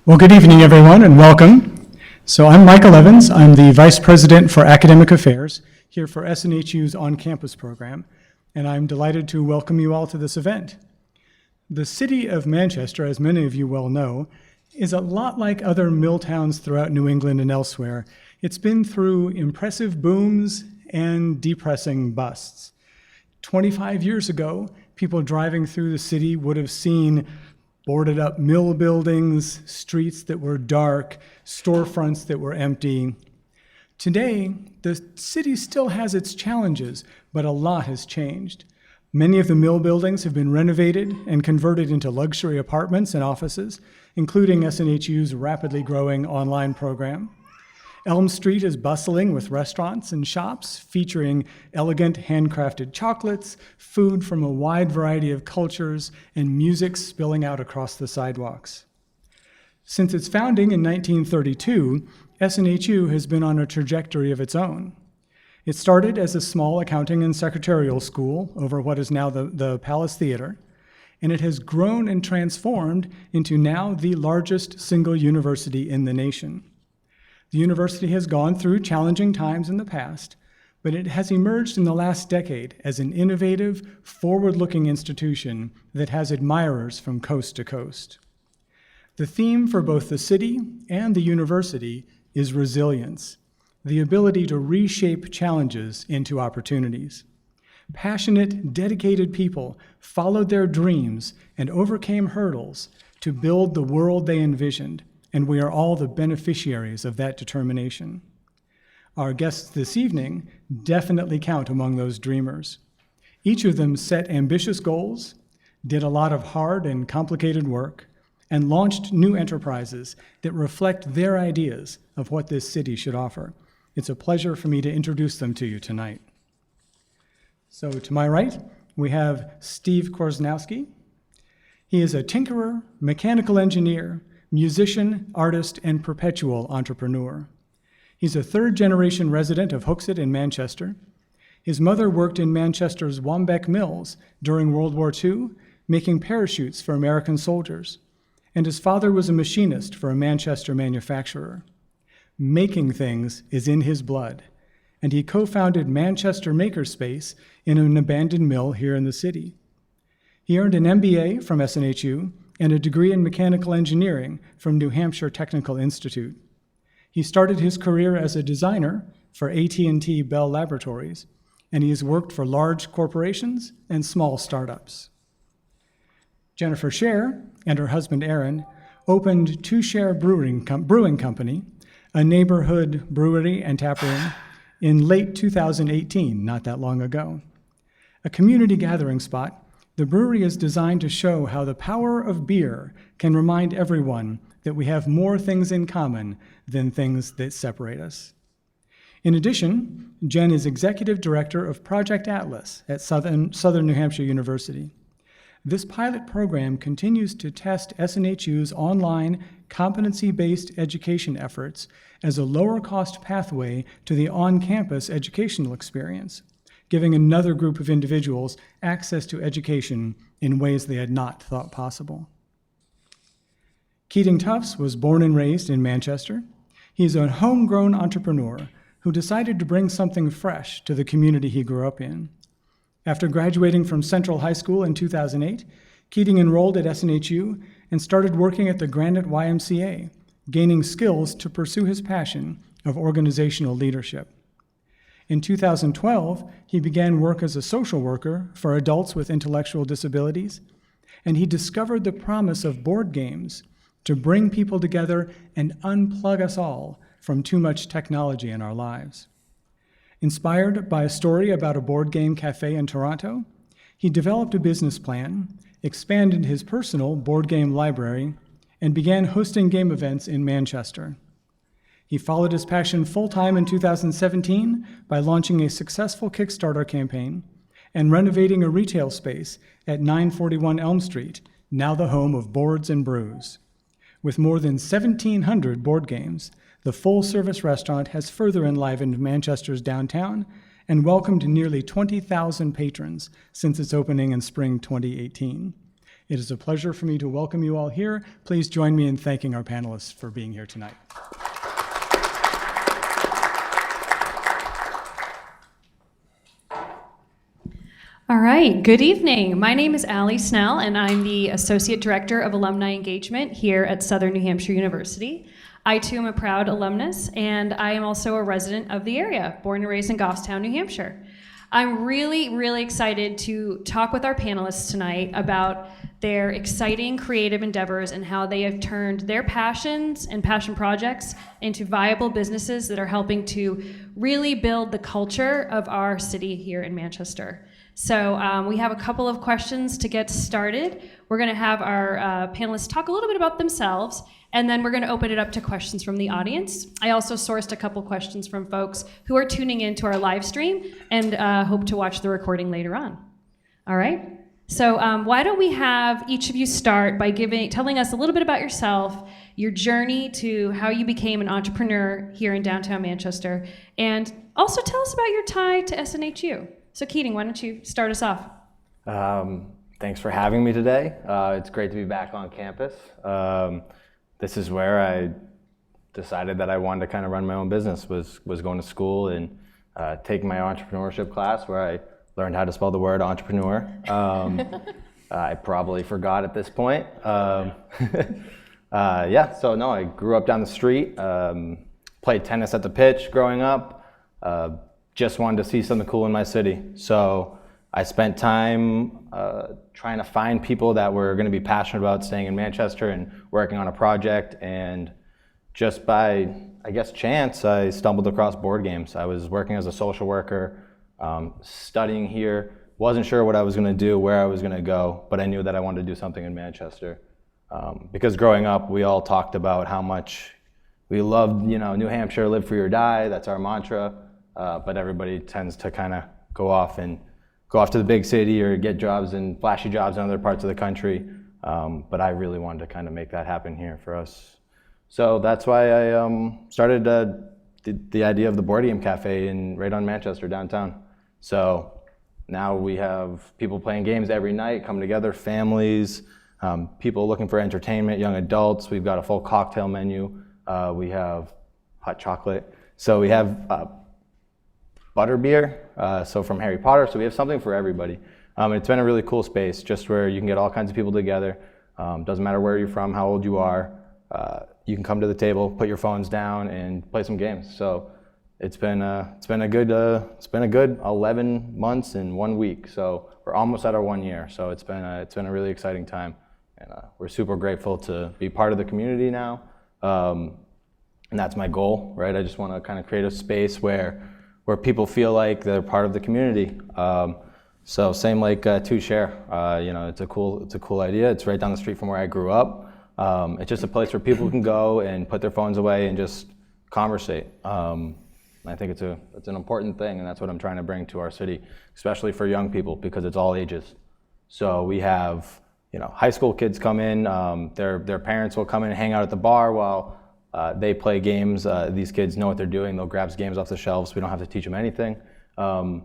Well, good evening, everyone, and welcome. So I'm Michael Evans. I'm the Vice President for Academic Affairs here for SNHU's on-campus program, and I'm delighted to welcome you all to this event. The city of Manchester, as many of you well know, is a lot like other mill towns throughout New England and elsewhere. It's been through impressive booms and depressing busts. 25 years ago, people driving through the city would have seen boarded up mill buildings, streets that were dark, storefronts that were empty. Today, the city still has its challenges, but a lot has changed. Many of the mill buildings have been renovated and converted into luxury apartments and offices, including SNHU's rapidly growing online program. Elm Street is bustling with restaurants and shops featuring elegant handcrafted chocolates, food from a wide variety of cultures, and music spilling out across the sidewalks. Since its founding in 1932, SNHU has been on a trajectory of its own. It started as a small accounting and secretarial school over what is now the Palace Theater, and it has grown and transformed into now the largest single university in the nation. The university has gone through challenging times in the past, but it has emerged in the last decade as an innovative, forward-looking institution that has admirers from coast to coast. The theme for both the city and the university is resilience, the ability to reshape challenges into opportunities. Passionate, dedicated people followed their dreams and overcame hurdles to build the world they envisioned, and we are all the beneficiaries of that determination. Our guests this evening definitely count among those dreamers. Each of them set ambitious goals, did a lot of hard and complicated work, and launched new enterprises that reflect their ideas of what this city should offer. It's a pleasure for me to introduce them to you tonight. So to my right, we have Steve Korzeniowski. He is a tinkerer, mechanical engineer, musician, artist, and perpetual entrepreneur. He's a third-generation resident of Hooksett in Manchester. His mother worked in Manchester's Wambeck Mills during World War II, making parachutes for American soldiers, and his father was a machinist for a Manchester manufacturer. Making things is in his blood, and he co-founded Manchester Makerspace in an abandoned mill here in the city. He earned an MBA from SNHU and a degree in mechanical engineering from New Hampshire Technical Institute. He started his career as a designer for AT&T Bell Laboratories, and he has worked for large corporations and small startups. Jennifer Scher and her husband Aaron opened Two Share Brewing Company, a neighborhood brewery and taproom, in late 2018, not that long ago. A community gathering spot, the brewery is designed to show how the power of beer can remind everyone that we have more things in common than things that separate us. In addition, Jen is Executive Director of Project Atlas at Southern New Hampshire University. This pilot program continues to test SNHU's online competency-based education efforts as a lower-cost pathway to the on-campus educational experience, giving another group of individuals access to education in ways they had not thought possible. Keating Tufts was born and raised in Manchester. He's a homegrown entrepreneur who decided to bring something fresh to the community he grew up in. After graduating from Central High School in 2008, Keating enrolled at SNHU and started working at the Granite YMCA, gaining skills to pursue his passion of organizational leadership. In 2012, he began work as a social worker for adults with intellectual disabilities, and he discovered the promise of board games to bring people together and unplug us all from too much technology in our lives. Inspired by a story about a board game cafe in Toronto, he developed a business plan, expanded his personal board game library, and began hosting game events in Manchester. He followed his passion full-time in 2017 by launching a successful Kickstarter campaign and renovating a retail space at 941 Elm Street, now the home of Boards and Brews. With more than 1,700 board games, the full-service restaurant has further enlivened Manchester's downtown and welcomed nearly 20,000 patrons since its opening in spring 2018. It is a pleasure for me to welcome you all here. Please join me in thanking our panelists for being here tonight. All right, good evening. My name is Allie Snell, and I'm the Associate Director of Alumni Engagement here at Southern New Hampshire University. I too am a proud alumnus, and I am also a resident of the area, born and raised in Goffstown, New Hampshire. I'm really excited to talk with our panelists tonight about their exciting creative endeavors and how they have turned their passions and passion projects into viable businesses that are helping to really build the culture of our city here in Manchester. So we have a couple of questions to get started. We're going to have our panelists talk a little bit about themselves, and then we're going to open it up to questions from the audience. I also sourced a couple questions from folks who are tuning in to our live stream and hope to watch the recording later on. All right? So why don't we have each of you start by telling us a little bit about yourself, your journey to how you became an entrepreneur here in downtown Manchester, and also tell us about your tie to SNHU. So Keating, why don't you start us off? Thanks for having me today. It's great to be back on campus. This is where I decided that I wanted to kind of run my own business, was going to school and taking my entrepreneurship class where I learned how to spell the word entrepreneur. I probably forgot at this point. I grew up down the street, played tennis at the pitch growing up, just wanted to see something cool in my city. So I spent time trying to find people that were going to be passionate about staying in Manchester and working on a project. And just by, I guess, chance, I stumbled across board games. I was working as a social worker, studying here. Wasn't sure what I was going to do, where I was going to go, but I knew that I wanted to do something in Manchester. Because growing up, we all talked about how much we loved, New Hampshire, live free or die. That's our mantra. But everybody tends to kind of go off to the big city or get jobs and flashy jobs in other parts of the country. But I really wanted to kind of make that happen here for us. So that's why I started the idea of the board game cafe right on Manchester downtown. So now we have people playing games every night, come together, families, people looking for entertainment, young adults. We've got a full cocktail menu. We have hot chocolate. So we have butterbeer, so from Harry Potter, so we have something for everybody. It's been a really cool space, just where you can get all kinds of people together. Doesn't matter where you're from, how old you are, you can come to the table, put your phones down, and play some games. So it's been a good 11 months and 1 week. So we're almost at our 1 year. So it's been a really exciting time, and we're super grateful to be part of the community now. And that's my goal, right? I just want to kind of create a space where people feel like they're part of the community. So same like To Share, it's a cool idea. It's right down the street from where I grew up. It's just a place where people can go and put their phones away and just conversate. I think it's an important thing, and that's what I'm trying to bring to our city, especially for young people, because it's all ages. So we have, high school kids come in, their parents will come in and hang out at the bar while they play games. These kids know what they're doing. They'll grab games off the shelves. We don't have to teach them anything. And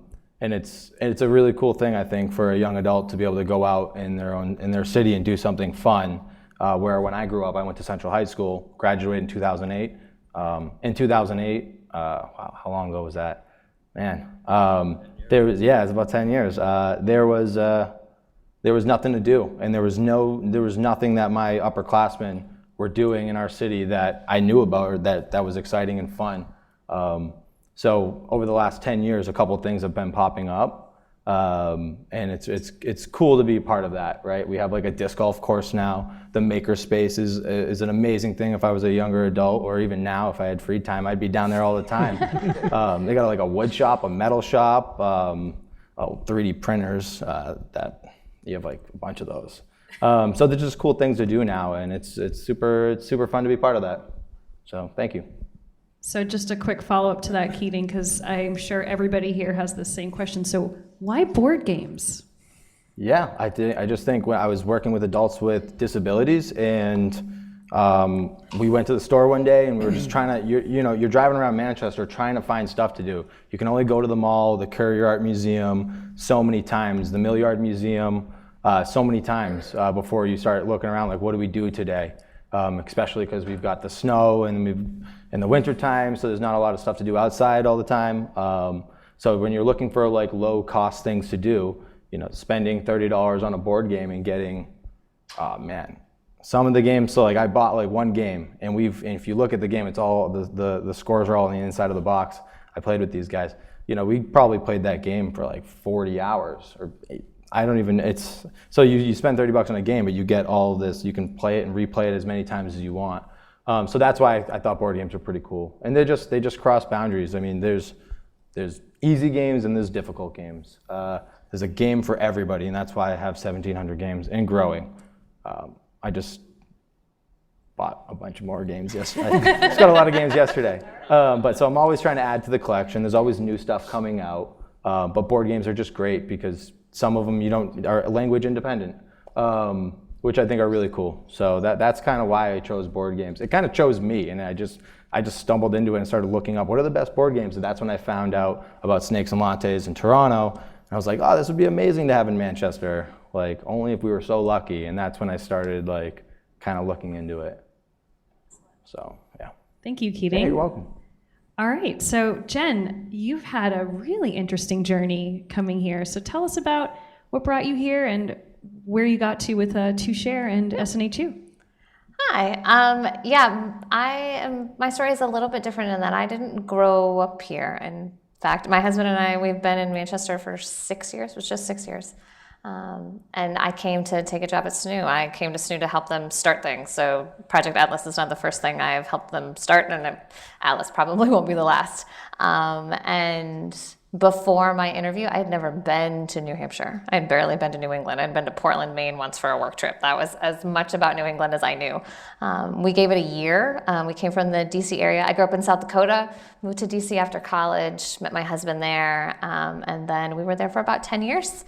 it's a really cool thing, I think, for a young adult to be able to go out in their city and do something fun. Where when I grew up, I went to Central High School, graduated in 2008. In 2008, wow, how long ago was that? Man, it's about 10 years. There was nothing to do, and there was nothing that my upperclassmen were doing in our city that I knew about or that was exciting and fun. So over the last 10 years, a couple of things have been popping up, and it's cool to be part of that, right? We have like a disc golf course now. The maker space is an amazing thing. If I was a younger adult, or even now if I had free time, I'd be down there all the time. They got like a wood shop, a metal shop, 3D printers. That you have like a bunch of those. So there's just cool things to do now, and it's super fun to be part of that. So thank you. So just a quick follow-up to that, Keating, because I'm sure everybody here has the same question. So why board games? Yeah, I just think when I was working with adults with disabilities, and we went to the store one day, and we were just trying to, you're driving around Manchester trying to find stuff to do. You can only go to the mall, the Courier Art Museum so many times, the Mill Yard Museum. so many times before you start looking around like, what do we do today? Especially because we've got the snow and in the winter time, so there's not a lot of stuff to do outside all the time. So when you're looking for like low cost things to do, spending $30 on a board game and getting, oh man, some of the games. So like I bought like one game, and if you look at the game, it's all the scores are all on the inside of the box. I played with these guys. We probably played that game for like 40 hours or I don't even, so you spend $30 on a game, but you get all this, you can play it and replay it as many times as you want. So that's why I thought board games were pretty cool. And they just cross boundaries. I mean, there's easy games and there's difficult games. There's a game for everybody, and that's why I have 1,700 games and growing. I just bought a bunch more games yesterday. I just got a lot of games yesterday. But so I'm always trying to add to the collection. There's always new stuff coming out. But board games are just great because some of them are language independent, which I think are really cool. So that's kind of why I chose board games. It kind of chose me, and I just stumbled into it and started looking up what are the best board games, and that's when I found out about Snakes and Lattes in Toronto. And I was like, oh, this would be amazing to have in Manchester, like only if we were so lucky. And that's when I started like kind of looking into it. So yeah. Thank you, Keating. Hey, you're welcome. All right, so Jen, you've had a really interesting journey coming here. So tell us about what brought you here and where you got to with To Share and SNHU. Hi. My story is a little bit different in that I didn't grow up here. In fact, my husband and I, we've been in Manchester for 6 years. It was just 6 years. And I came to take a job at SNU. I came to SNU to help them start things. So Project Atlas is not the first thing I've helped them start, and Atlas probably won't be the last. And before my interview, I had never been to New Hampshire. I had barely been to New England. I'd been to Portland, Maine once for a work trip. That was as much about New England as I knew. We gave it a year. We came from the DC area. I grew up in South Dakota, moved to DC after college, met my husband there, and then we were there for about 10 years.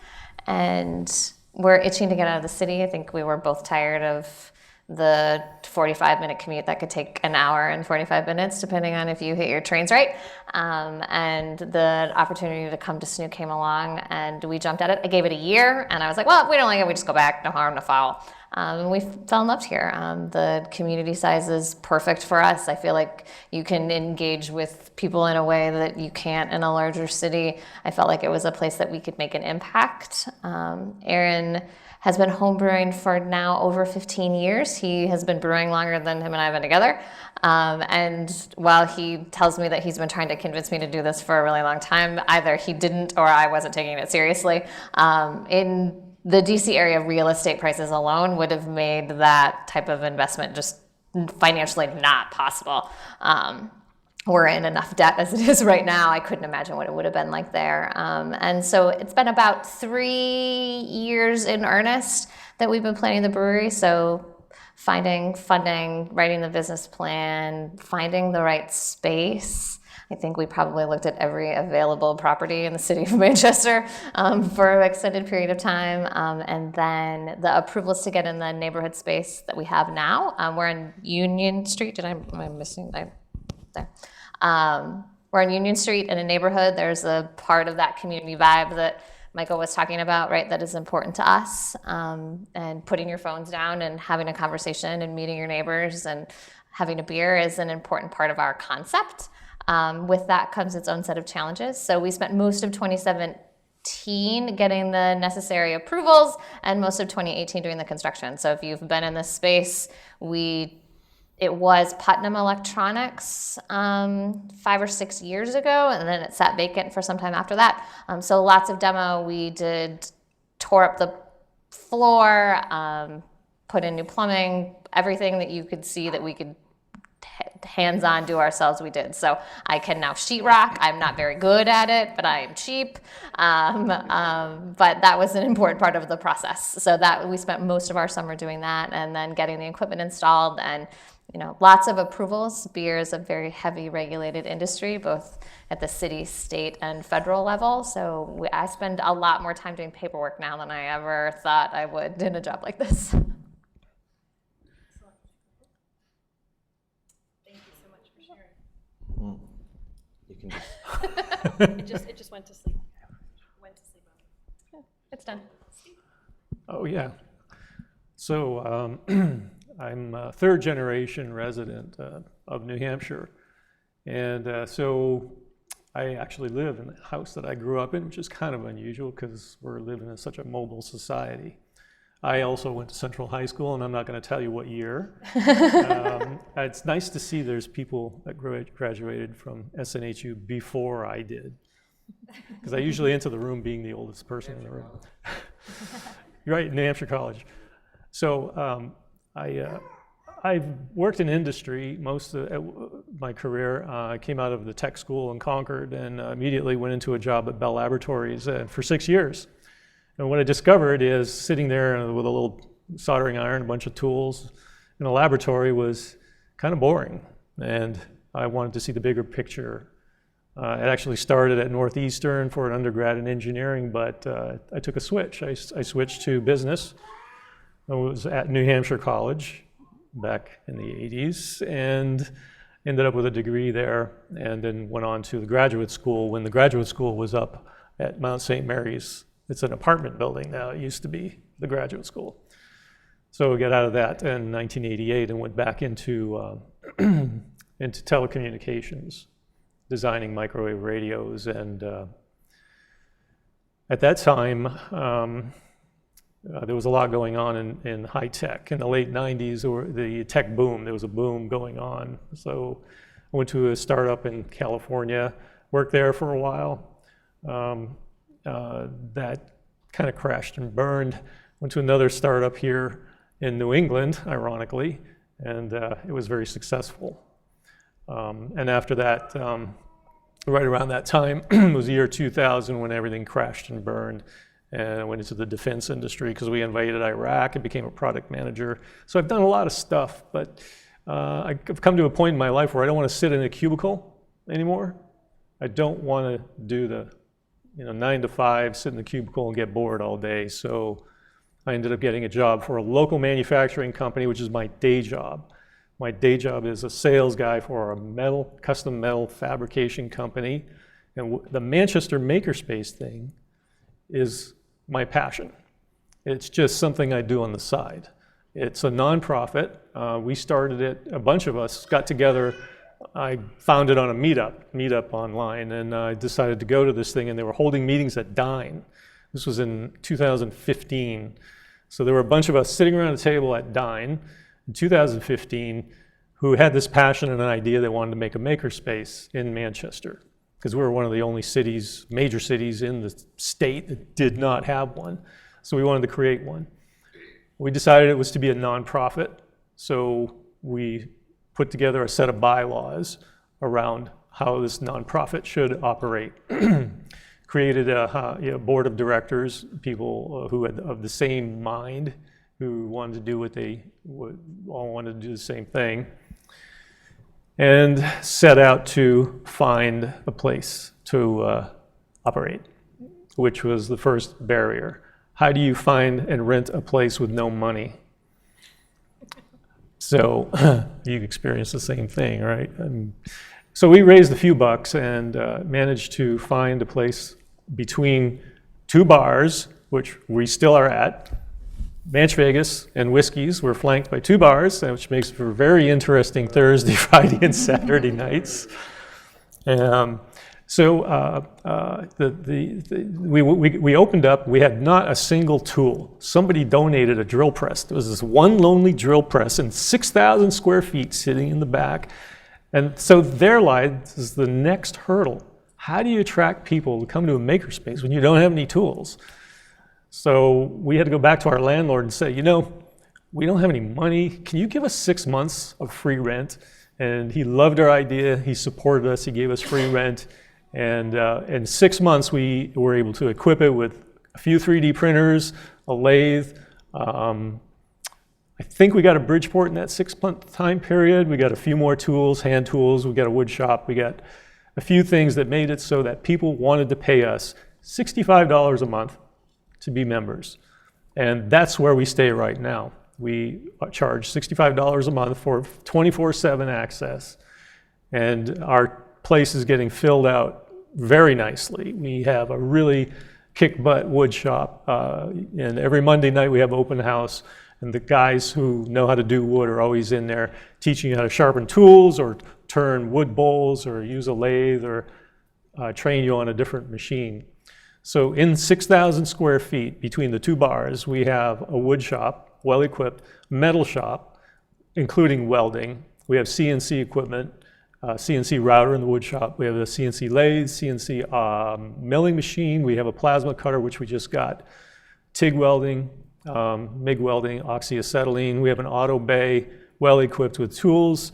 And we're itching to get out of the city. I think we were both tired of the 45-minute commute that could take an hour and 45 minutes, depending on if you hit your trains right. And the opportunity to come to SNU came along, and we jumped at it. I gave it a year, and I was like, well, if we don't like it, we just go back. No harm, no foul. And we fell in love here. The community size is perfect for us. I feel like you can engage with people in a way that you can't in a larger city. I felt like it was a place that we could make an impact. Aaron has been homebrewing for now over 15 years. He has been brewing longer than him and I have been together. And while he tells me that he's been trying to convince me to do this for a really long time, either he didn't or I wasn't taking it seriously. In the DC area, real estate prices alone would have made that type of investment just financially not possible. We're in enough debt as it is right now. I couldn't imagine what it would have been like there. And so it's been about 3 years in earnest that we've been planning the brewery. So finding funding, writing the business plan, finding the right space. I think we probably looked at every available property in the city of Manchester for an extended period of time. And then the approvals to get in the neighborhood space that we have now. We're on Union Street. Am I missing? There. We're on Union Street in a neighborhood. There's a part of that community vibe that Michael was talking about, right, that is important to us. And putting your phones down and having a conversation and meeting your neighbors and having a beer is an important part of our concept. With that comes its own set of challenges. So we spent most of 2017 getting the necessary approvals and most of 2018 doing the construction. So if you've been in this space, it was Putnam Electronics 5 or 6 years ago, and then it sat vacant for some time after that. So lots of demo. We tore up the floor, put in new plumbing, everything that you could see that we could hands-on do ourselves, we did. So I can now sheetrock. I'm not very good at it, but I am cheap. But that was an important part of the process. So that we spent most of our summer doing that, and then getting the equipment installed, and lots of approvals. Beer is a very heavy regulated industry, both at the city, state, and federal level. So I spend a lot more time doing paperwork now than I ever thought I would in a job like this. You can It just went to sleep. Went to sleep. Yeah, it's done. Oh, yeah. So I'm a third generation resident of New Hampshire. And so I actually live in the house that I grew up in, which is kind of unusual because we're living in such a mobile society. I also went to Central High School, and I'm not going to tell you what year. It's nice to see there's people that graduated from SNHU before I did, because I usually enter the room being the oldest person in the room. You're right, New Hampshire College. So I've worked in industry most of my career. I came out of the tech school in Concord and immediately went into a job at Bell Laboratories for 6 years. And what I discovered is sitting there with a little soldering iron, a bunch of tools in a laboratory was kind of boring. And I wanted to see the bigger picture. It actually started at Northeastern for an undergrad in engineering, but I took a switch. I switched to business. I was at New Hampshire College back in the 80s and ended up with a degree there, and then went on to the graduate school when the graduate school was up at Mount St. Mary's. It's an apartment building now. It used to be the graduate school. So I got out of that in 1988 and went back into into telecommunications, designing microwave radios. And at that time, there was a lot going on in high tech. In the late 90s, or the tech boom, there was a boom going on. So I went to a startup in California, worked there for a while. That kind of crashed and burned. Went to another startup here in New England, ironically, and it was very successful. And after that, right around that time, it was the year 2000 when everything crashed and burned. And I went into the defense industry because we invaded Iraq and became a product manager. So I've done a lot of stuff, but I've come to a point in my life where I don't want to sit in a cubicle anymore. I don't want to do the 9 to 5, sit in the cubicle and get bored all day. So I ended up getting a job for a local manufacturing company, which is my day job. My day job is a sales guy for a custom metal fabrication company. And the Manchester Makerspace thing is my passion. It's just something I do on the side. It's a nonprofit. We started it, a bunch of us got together. I found it on a meetup online, and I decided to go to this thing, and they were holding meetings at Dine. This was in 2015. So there were a bunch of us sitting around a table at Dine in 2015 who had this passion and an idea they wanted to make a makerspace in Manchester, because we were one of the only cities, major cities in the state that did not have one. So we wanted to create one. We decided it was to be a nonprofit, so we put together a set of bylaws around how this nonprofit should operate. Created a board of directors, people who had of the same mind, who wanted to do all wanted to do the same thing, and set out to find a place to operate, which was the first barrier. How do you find and rent a place with no money? So you experience the same thing, right? So we raised a few bucks and managed to find a place between two bars, which we still are at. Manch Vegas and Whiskey's. We're flanked by two bars, which makes for very interesting Thursday, Friday, and Saturday nights. So we opened up. We had not a single tool. Somebody donated a drill press. There was this one lonely drill press and 6,000 square feet sitting in the back. And so there lies the next hurdle. How do you attract people to come to a makerspace when you don't have any tools? So we had to go back to our landlord and say, we don't have any money. Can you give us 6 months of free rent? And he loved our idea. He supported us. He gave us free rent. And in 6 months, we were able to equip it with a few 3D printers, a lathe. I think we got a Bridgeport in that 6-month time period. We got a few more tools, hand tools. We got a wood shop. We got a few things that made it so that people wanted to pay us $65 a month to be members. And that's where we stay right now. We charge $65 a month for 24/7 access. And our place is getting filled out very nicely. We have a really kick butt wood shop. And every Monday night we have open house, and the guys who know how to do wood are always in there teaching you how to sharpen tools or turn wood bowls or use a lathe or train you on a different machine. So in 6,000 square feet between the two bars, we have a wood shop, well-equipped, metal shop, including welding. We have CNC equipment, CNC router in the wood shop. We have a CNC lathe, CNC milling machine. We have a plasma cutter, which we just got, TIG welding, MIG welding, oxyacetylene. We have an auto bay, well-equipped with tools.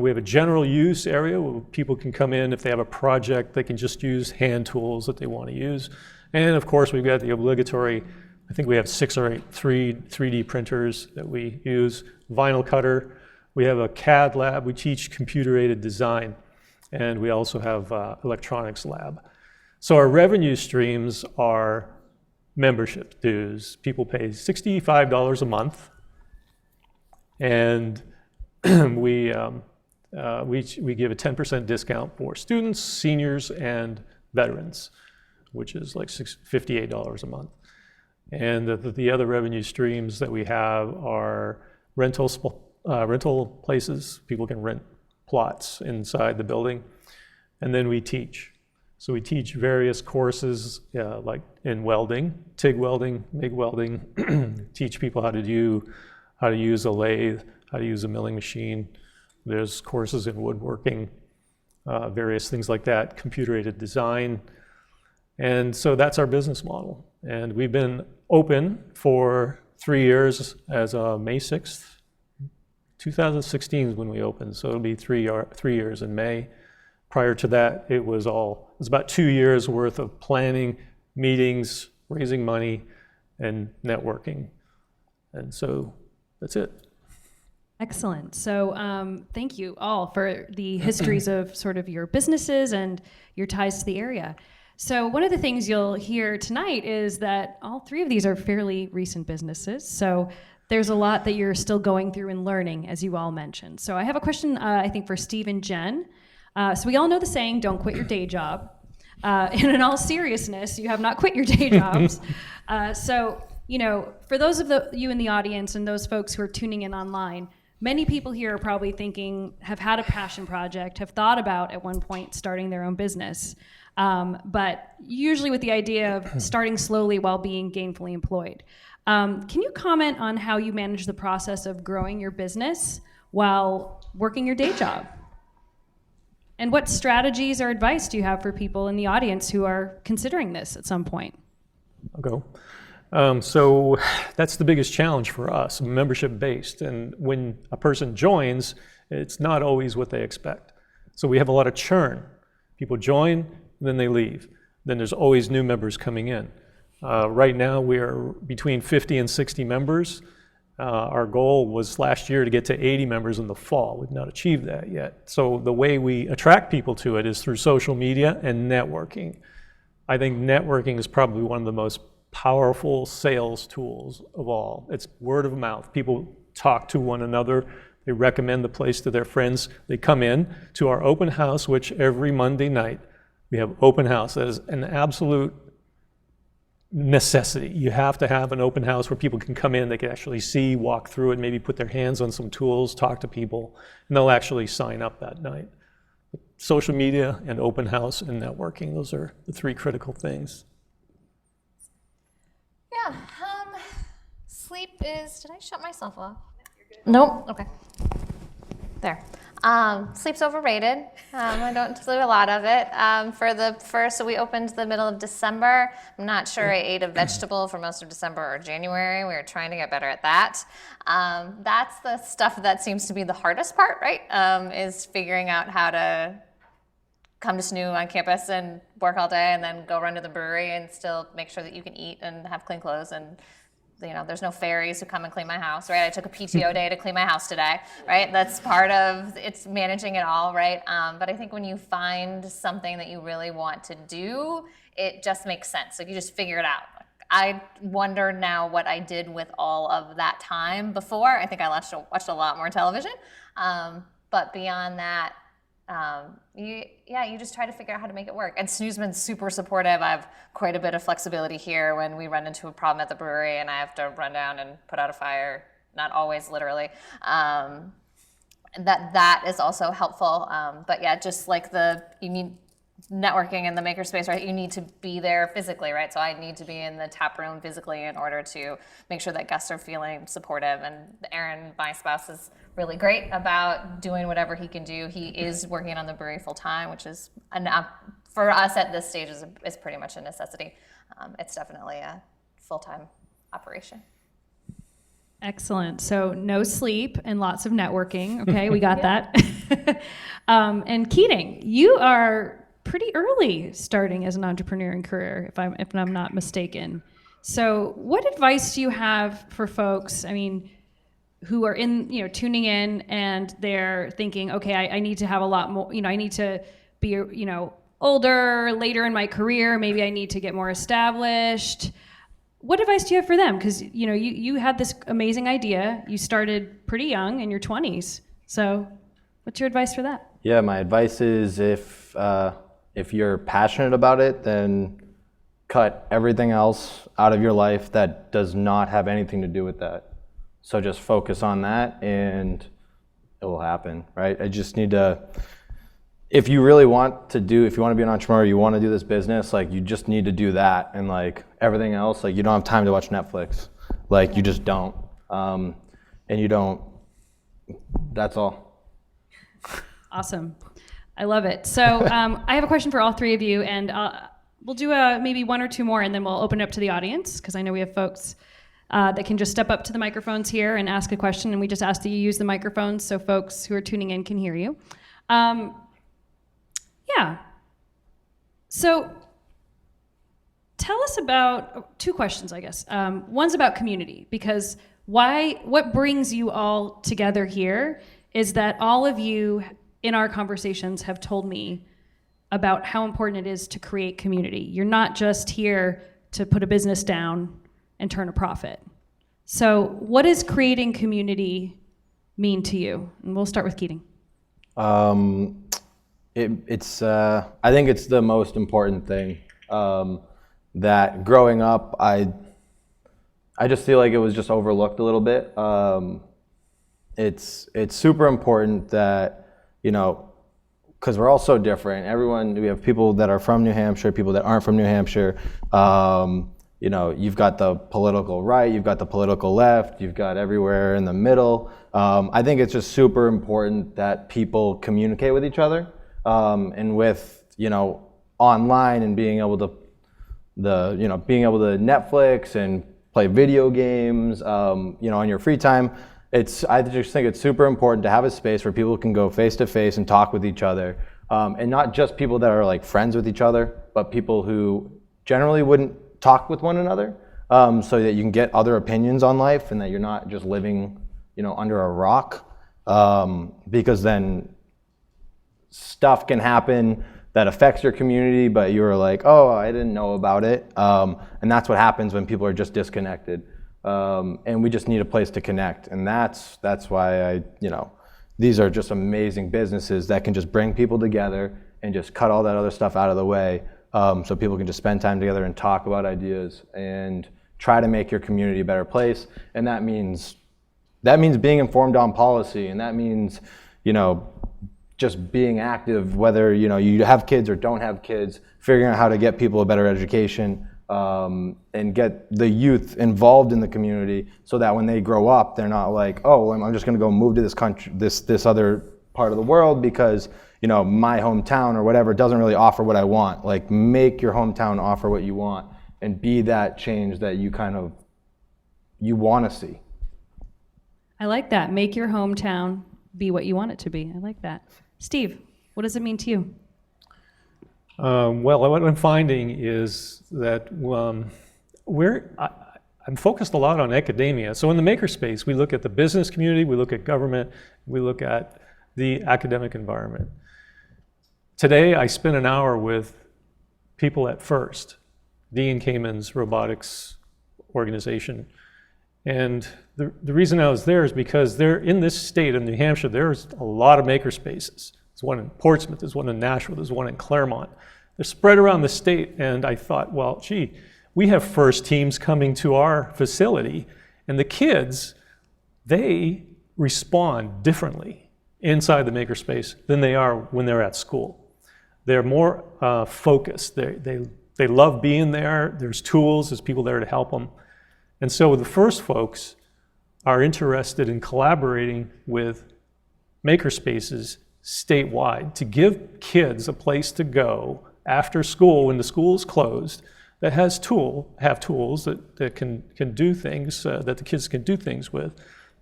We have a general use area where people can come in if they have a project. They can just use hand tools that they want to use. And of course, we've got the obligatory, I think we have 6 or 8 3D printers that we use, vinyl cutter. We have a CAD lab. We teach computer-aided design. And we also have electronics lab. So our revenue streams are membership dues. People pay $65 a month. And we give a 10% discount for students, seniors, and veterans, which is like $58 a month. And the other revenue streams that we have are rental places. People can rent plots inside the building. And then we teach. So we teach various courses like in welding, TIG welding, MIG welding, teach people how to use a lathe, how to use a milling machine. There's courses in woodworking, various things like that, computer-aided design. And so that's our business model. And we've been open for 3 years as of May 6th. 2016 is when we opened, so it'll be 3 years in May. Prior to that, it was about 2 years worth of planning, meetings, raising money, and networking. And so that's it. Excellent. So thank you all for the histories of sort of your businesses and your ties to the area. So one of the things you'll hear tonight is that all 3 of these are fairly recent businesses. So there's a lot that you're still going through and learning, as you all mentioned. So I have a question, I think, for Steve and Jen. So we all know the saying, don't quit your day job. And in all seriousness, you have not quit your day jobs. So, you know, for those of you in the audience and those folks who are tuning in online, many people here are probably thinking, have had a passion project, have thought about at one point starting their own business, but usually with the idea of starting slowly while being gainfully employed. Can you comment on how you manage the process of growing your business while working your day job? And what strategies or advice do you have for people in the audience who are considering this at some point? I'll go. So that's the biggest challenge for us, membership-based. And when a person joins, it's not always what they expect. So we have a lot of churn. People join, then they leave. Then there's always new members coming in. Right now, we are between 50 and 60 members. Our goal was last year to get to 80 members in the fall. We've not achieved that yet. So the way we attract people to it is through social media and networking. I think networking is probably one of the most powerful sales tools of all. It's word of mouth. People talk to one another. They recommend the place to their friends. They come in to our open house, which every Monday night we have open house. That is an absolute necessity. You have to have an open house where people can come in, they can actually see, walk through it, maybe put their hands on some tools, talk to people, and they'll actually sign up that night. Social media and open house and networking, those are the 3 critical things. Yeah, sleep is, did I shut myself off? Nope, okay. There. Sleep's overrated. I don't sleep a lot of it. So we opened the middle of December. I'm not sure I ate a vegetable for most of December or January. We were trying to get better at that. That's the stuff that seems to be the hardest part, right? Is figuring out how to come to SNU on campus and work all day and then go run to the brewery and still make sure that you can eat and have clean clothes and there's no fairies who come and clean my house, right? I took a PTO day to clean my house today, right? That's part of, it's managing it all, right? But I think when you find something that you really want to do, it just makes sense. Like you just figure it out. I wonder now what I did with all of that time before. I think I watched a lot more television. But beyond that, you just try to figure out how to make it work. And Snoo's been super supportive. I have quite a bit of flexibility here when we run into a problem at the brewery and I have to run down and put out a fire. Not always, literally. That is also helpful. But yeah, just like you need networking in the makerspace, right? You need to be there physically, right? So I need to be in the tap room physically in order to make sure that guests are feeling supportive. And Aaron, my spouse, is really great about doing whatever he can do. He is working on the brewery full time, which is for us at this stage is pretty much a necessity. It's definitely a full-time operation. Excellent. So no sleep and lots of networking. Okay, we got that. And Keating, you are pretty early starting as an entrepreneur in career, if I'm not mistaken. So what advice do you have for folks, who are tuning in and they're thinking, okay, I need to have a lot more, I need to be, older, later in my career, maybe I need to get more established. What advice do you have for them? Because, you had this amazing idea. You started pretty young in your 20s. So what's your advice for that? Yeah, my advice is if you're passionate about it, then cut everything else out of your life that does not have anything to do with that. So just focus on that and it will happen, right? I just need to, if you want to be an entrepreneur, you want to do this business, you just need to do that. And everything else, you don't have time to watch Netflix. You just don't. And you don't, that's all. Awesome. I love it. So I have a question for all three of you, and we'll do maybe one or two more, and then we'll open it up to the audience, because I know we have folks that can just step up to the microphones here and ask a question, and we just ask that you use the microphones so folks who are tuning in can hear you. Yeah. So tell us about two questions, I guess. One's about community, because what brings you all together here is that all of you in our conversations have told me about how important it is to create community. You're not just here to put a business down and turn a profit. So what does creating community mean to you? And we'll start with Keating. It's I think it's the most important thing. That growing up, I just feel like it was just overlooked a little bit. It's super important that, because we're all so different. We have people that are from New Hampshire, people that aren't from New Hampshire. You've got the political right, you've got the political left, you've got everywhere in the middle. I think it's just super important that people communicate with each other, and with online and being able to Netflix and play video games, on your free time. I just think it's super important to have a space where people can go face to face and talk with each other, and not just people that are friends with each other, but people who generally wouldn't talk with one another, so that you can get other opinions on life and that you're not just living, under a rock, because then stuff can happen that affects your community, but you're like, oh, I didn't know about it, and that's what happens when people are just disconnected. And we just need a place to connect, and that's why these are just amazing businesses that can just bring people together and just cut all that other stuff out of the way, so people can just spend time together and talk about ideas and try to make your community a better place. And that means being informed on policy, and that means just being active, whether you have kids or don't have kids, figuring out how to get people a better education. And get the youth involved in the community so that when they grow up, they're not like, oh, I'm just going to go move to this country, this other part of the world because, my hometown or whatever doesn't really offer what I want. Make your hometown offer what you want and be that change that you want to see. I like that. Make your hometown be what you want it to be. I like that. Steve, what does it mean to you? Well, what I'm finding is that I'm focused a lot on academia. So in the makerspace, we look at the business community, we look at government, we look at the academic environment. Today, I spent an hour with people at FIRST, Dean Kamen's robotics organization. And the reason I was there is because in this state of New Hampshire, there's a lot of makerspaces. There's one in Portsmouth, there's one in Nashville, there's one in Claremont. They're spread around the state, and I thought, well, gee, we have FIRST teams coming to our facility, and the kids, they respond differently inside the makerspace than they are when they're at school. They're more focused. They love being there. There's tools, there's people there to help them. And so the FIRST folks are interested in collaborating with makerspaces statewide to give kids a place to go after school when the school is closed that have tools that can do things, that the kids can do things with.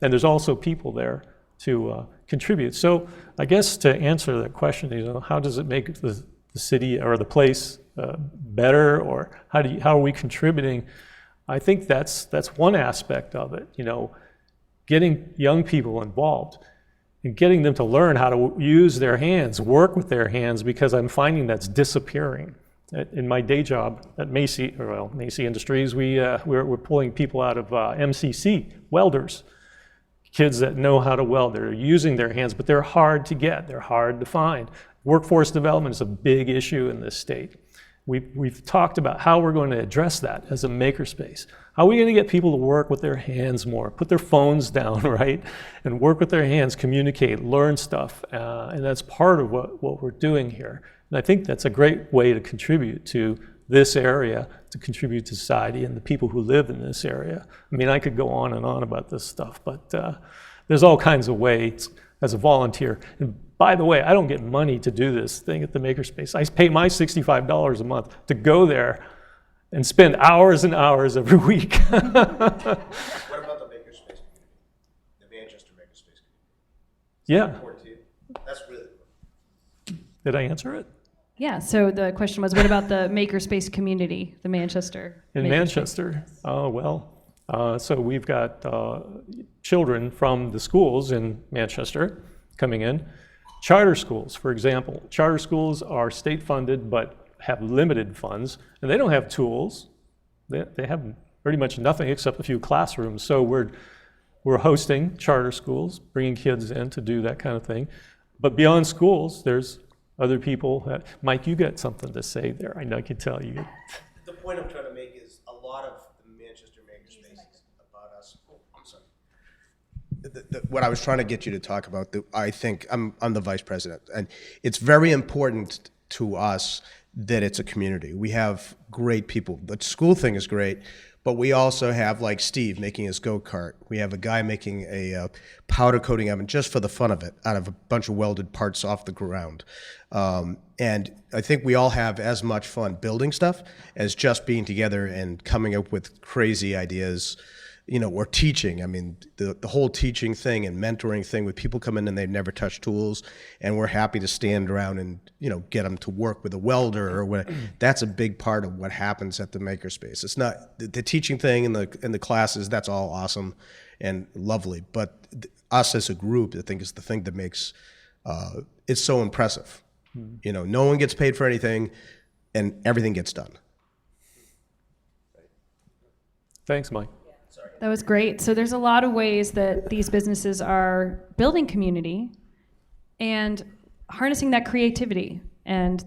And there's also people there to contribute. So I guess to answer that question, how does it make the city or the place better, or how are we contributing? I think that's one aspect of it, getting young people involved and getting them to learn how to use their hands, work with their hands, because I'm finding that's disappearing. In my day job at Macy Industries, we're pulling people out of MCC, welders, kids that know how to weld. They're using their hands, but they're hard to get. They're hard to find. Workforce development is a big issue in this state. We've talked about how we're going to address that as a makerspace. How are we going to get people to work with their hands more, put their phones down, right? And work with their hands, communicate, learn stuff. And that's part of what we're doing here. And I think that's a great way to contribute to this area, to contribute to society and the people who live in this area. I mean, I could go on and on about this stuff, but there's all kinds of ways as a volunteer. And by the way, I don't get money to do this thing at the Makerspace. I pay my $65 a month to go there and spend hours and hours every week. What about the Makerspace community? The Manchester Makerspace community? Yeah. Important to you? That's really cool. Did I answer it? Yeah, so the question was, what about the makerspace community, the Manchester? In makerspace? Manchester? Oh, well, so we've got children from the schools in Manchester coming in. Charter schools, for example. Charter schools are state funded but have limited funds, and they don't have tools. They have pretty much nothing except a few classrooms. So we're hosting charter schools, bringing kids in to do that kind of thing. But beyond schools, there's other people. Mike, you got something to say there. I know I can tell you. The point I'm trying to make is a lot of the Manchester Makerspaces about us. Oh, I'm sorry. What I was trying to get you to talk about, I think I'm the vice president, and it's very important to us that it's a community. We have great people. The school thing is great, but we also have, like Steve making his go-kart. We have a guy making a powder coating oven just for the fun of it out of a bunch of welded parts off the ground. And I think we all have as much fun building stuff as just being together and coming up with crazy ideas, or teaching. I mean, the whole teaching thing and mentoring thing with people come in and they've never touched tools, and we're happy to stand around and, get them to work with a welder or whatever. That's a big part of what happens at the Makerspace. It's not the teaching thing and the classes, that's all awesome and lovely. But us as a group, I think, is the thing that makes it so impressive. No one gets paid for anything and everything gets done. Thanks, Mike. That was great. So there's a lot of ways that these businesses are building community and harnessing that creativity and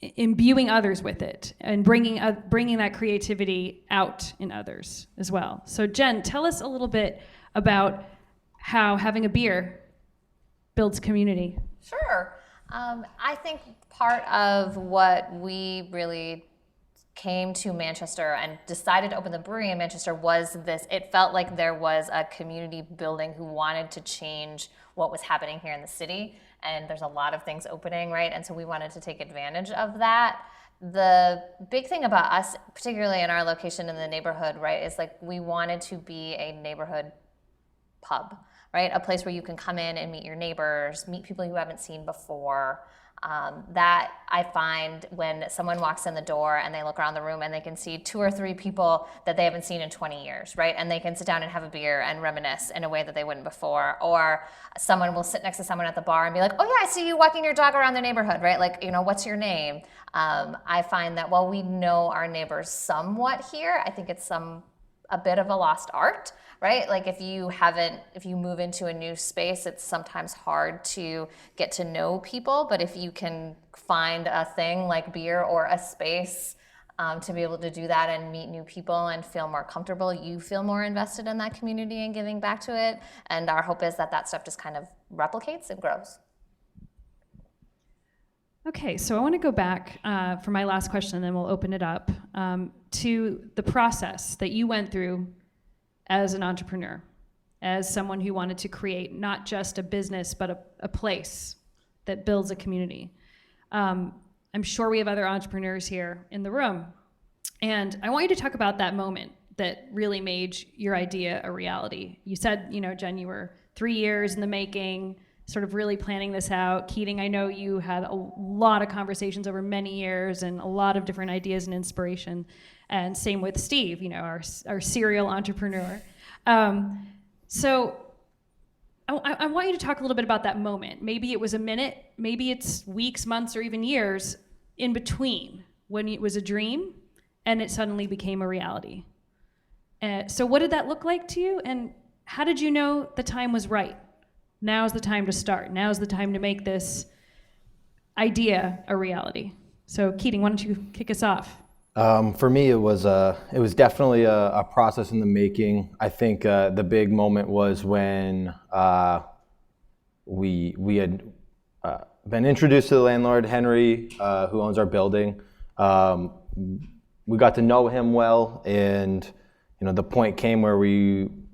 imbuing others with it and bringing that creativity out in others as well. So Jen, tell us a little bit about how having a beer builds community. Sure. I think part of what we really came to Manchester and decided to open the brewery in Manchester was this. It felt like there was a community building who wanted to change what was happening here in the city, and there's a lot of things opening, right? And so we wanted to take advantage of that. The big thing about us, particularly in our location in the neighborhood, right, is like we wanted to be a neighborhood pub, right? A place where you can come in and meet your neighbors, meet people you haven't seen before. That I find when someone walks in the door and they look around the room and they can see 2 or 3 people that they haven't seen in 20 years, right? And they can sit down and have a beer and reminisce in a way that they wouldn't before. Or someone will sit next to someone at the bar and be like, oh yeah, I see you walking your dog around the neighborhood, right? Like, what's your name? I find that while we know our neighbors somewhat here, I think it's a bit of a lost art, right? Like if you move into a new space, it's sometimes hard to get to know people, but if you can find a thing like beer or a space to be able to do that and meet new people and feel more comfortable, you feel more invested in that community and giving back to it. And our hope is that that stuff just kind of replicates and grows. Okay, so I want to go back for my last question, and then we'll open it up to the process that you went through as an entrepreneur, as someone who wanted to create not just a business, but a place that builds a community. I'm sure we have other entrepreneurs here in the room. And I want you to talk about that moment that really made your idea a reality. You said, Jen, you were 3 years in the making, sort of really planning this out. Keating, I know you had a lot of conversations over many years and a lot of different ideas and inspiration. And same with Steve, our serial entrepreneur. So I want you to talk a little bit about that moment. Maybe it was a minute, maybe it's weeks, months, or even years in between when it was a dream and it suddenly became a reality. So what did that look like to you? And how did you know the time was right? Now's the time to start. Now's the time to make this idea a reality. So Keating, why don't you kick us off? For me, it was definitely a process in the making. I think the big moment was when we had been introduced to the landlord, Henry, who owns our building. We got to know him well, and the point came where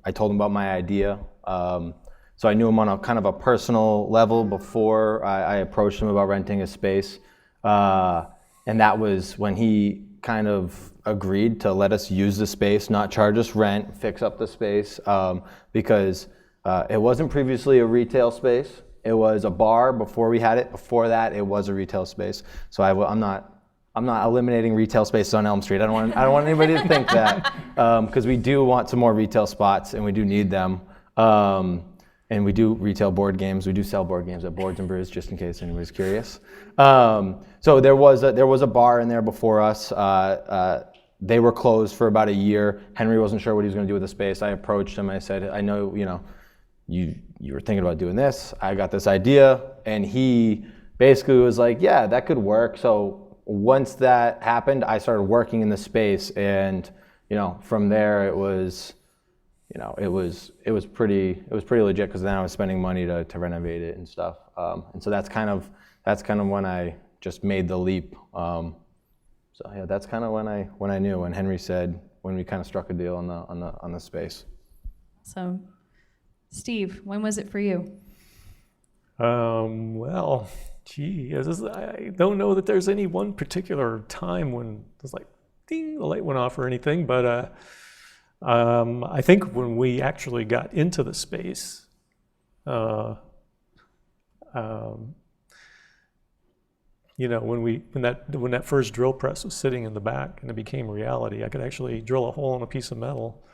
I told him about my idea. So I knew him on a kind of a personal level before I approached him about renting a space, and that was when he kind of agreed to let us use the space, not charge us rent, fix up the space, because it wasn't previously a retail space. It was a bar before we had it. Before that, it was a retail space. So I'm not eliminating retail spaces on Elm Street. I don't want anybody to think that, because we do want some more retail spots and we do need them. And we do retail board games. We do sell board games at Boards and Brews, just in case anybody's curious. So there was a bar in there before us. They were closed for about a year. Henry wasn't sure what he was going to do with the space. I approached him. I said, I know, you were thinking about doing this. I got this idea, and he basically was like, yeah, that could work. So once that happened, I started working in the space, and from there it was. It was pretty legit, because then I was spending money to renovate it and stuff. And so that's kind of when I just made the leap. So yeah, that's kind of when I knew, when Henry said, when we kind of struck a deal on the space. So, Steve, when was it for you? Well, I don't know that there's any one particular time when it was like, ding, the light went off or anything, but I think when we actually got into the space, when that first drill press was sitting in the back and it became reality, I could actually drill a hole in a piece of metal.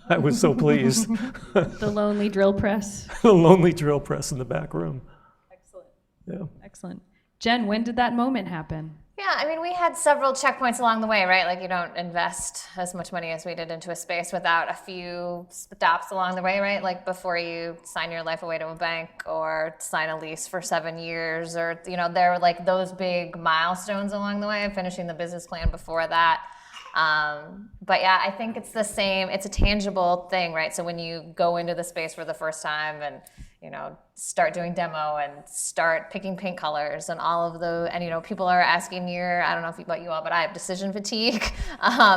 I was so pleased. The lonely drill press. The lonely drill press in the back room. Excellent. Yeah. Excellent. Jen, when did that moment happen? Yeah, we had several checkpoints along the way, right? Like, you don't invest as much money as we did into a space without a few stops along the way, right? Like before you sign your life away to a bank or sign a lease for 7 years, or, there were like those big milestones along the way, finishing the business plan before that. But yeah, I think it's the same. It's a tangible thing, right? So when you go into the space for the first time and, start doing demo and start picking paint colors and all of and people are asking I don't know about you all, but I have decision fatigue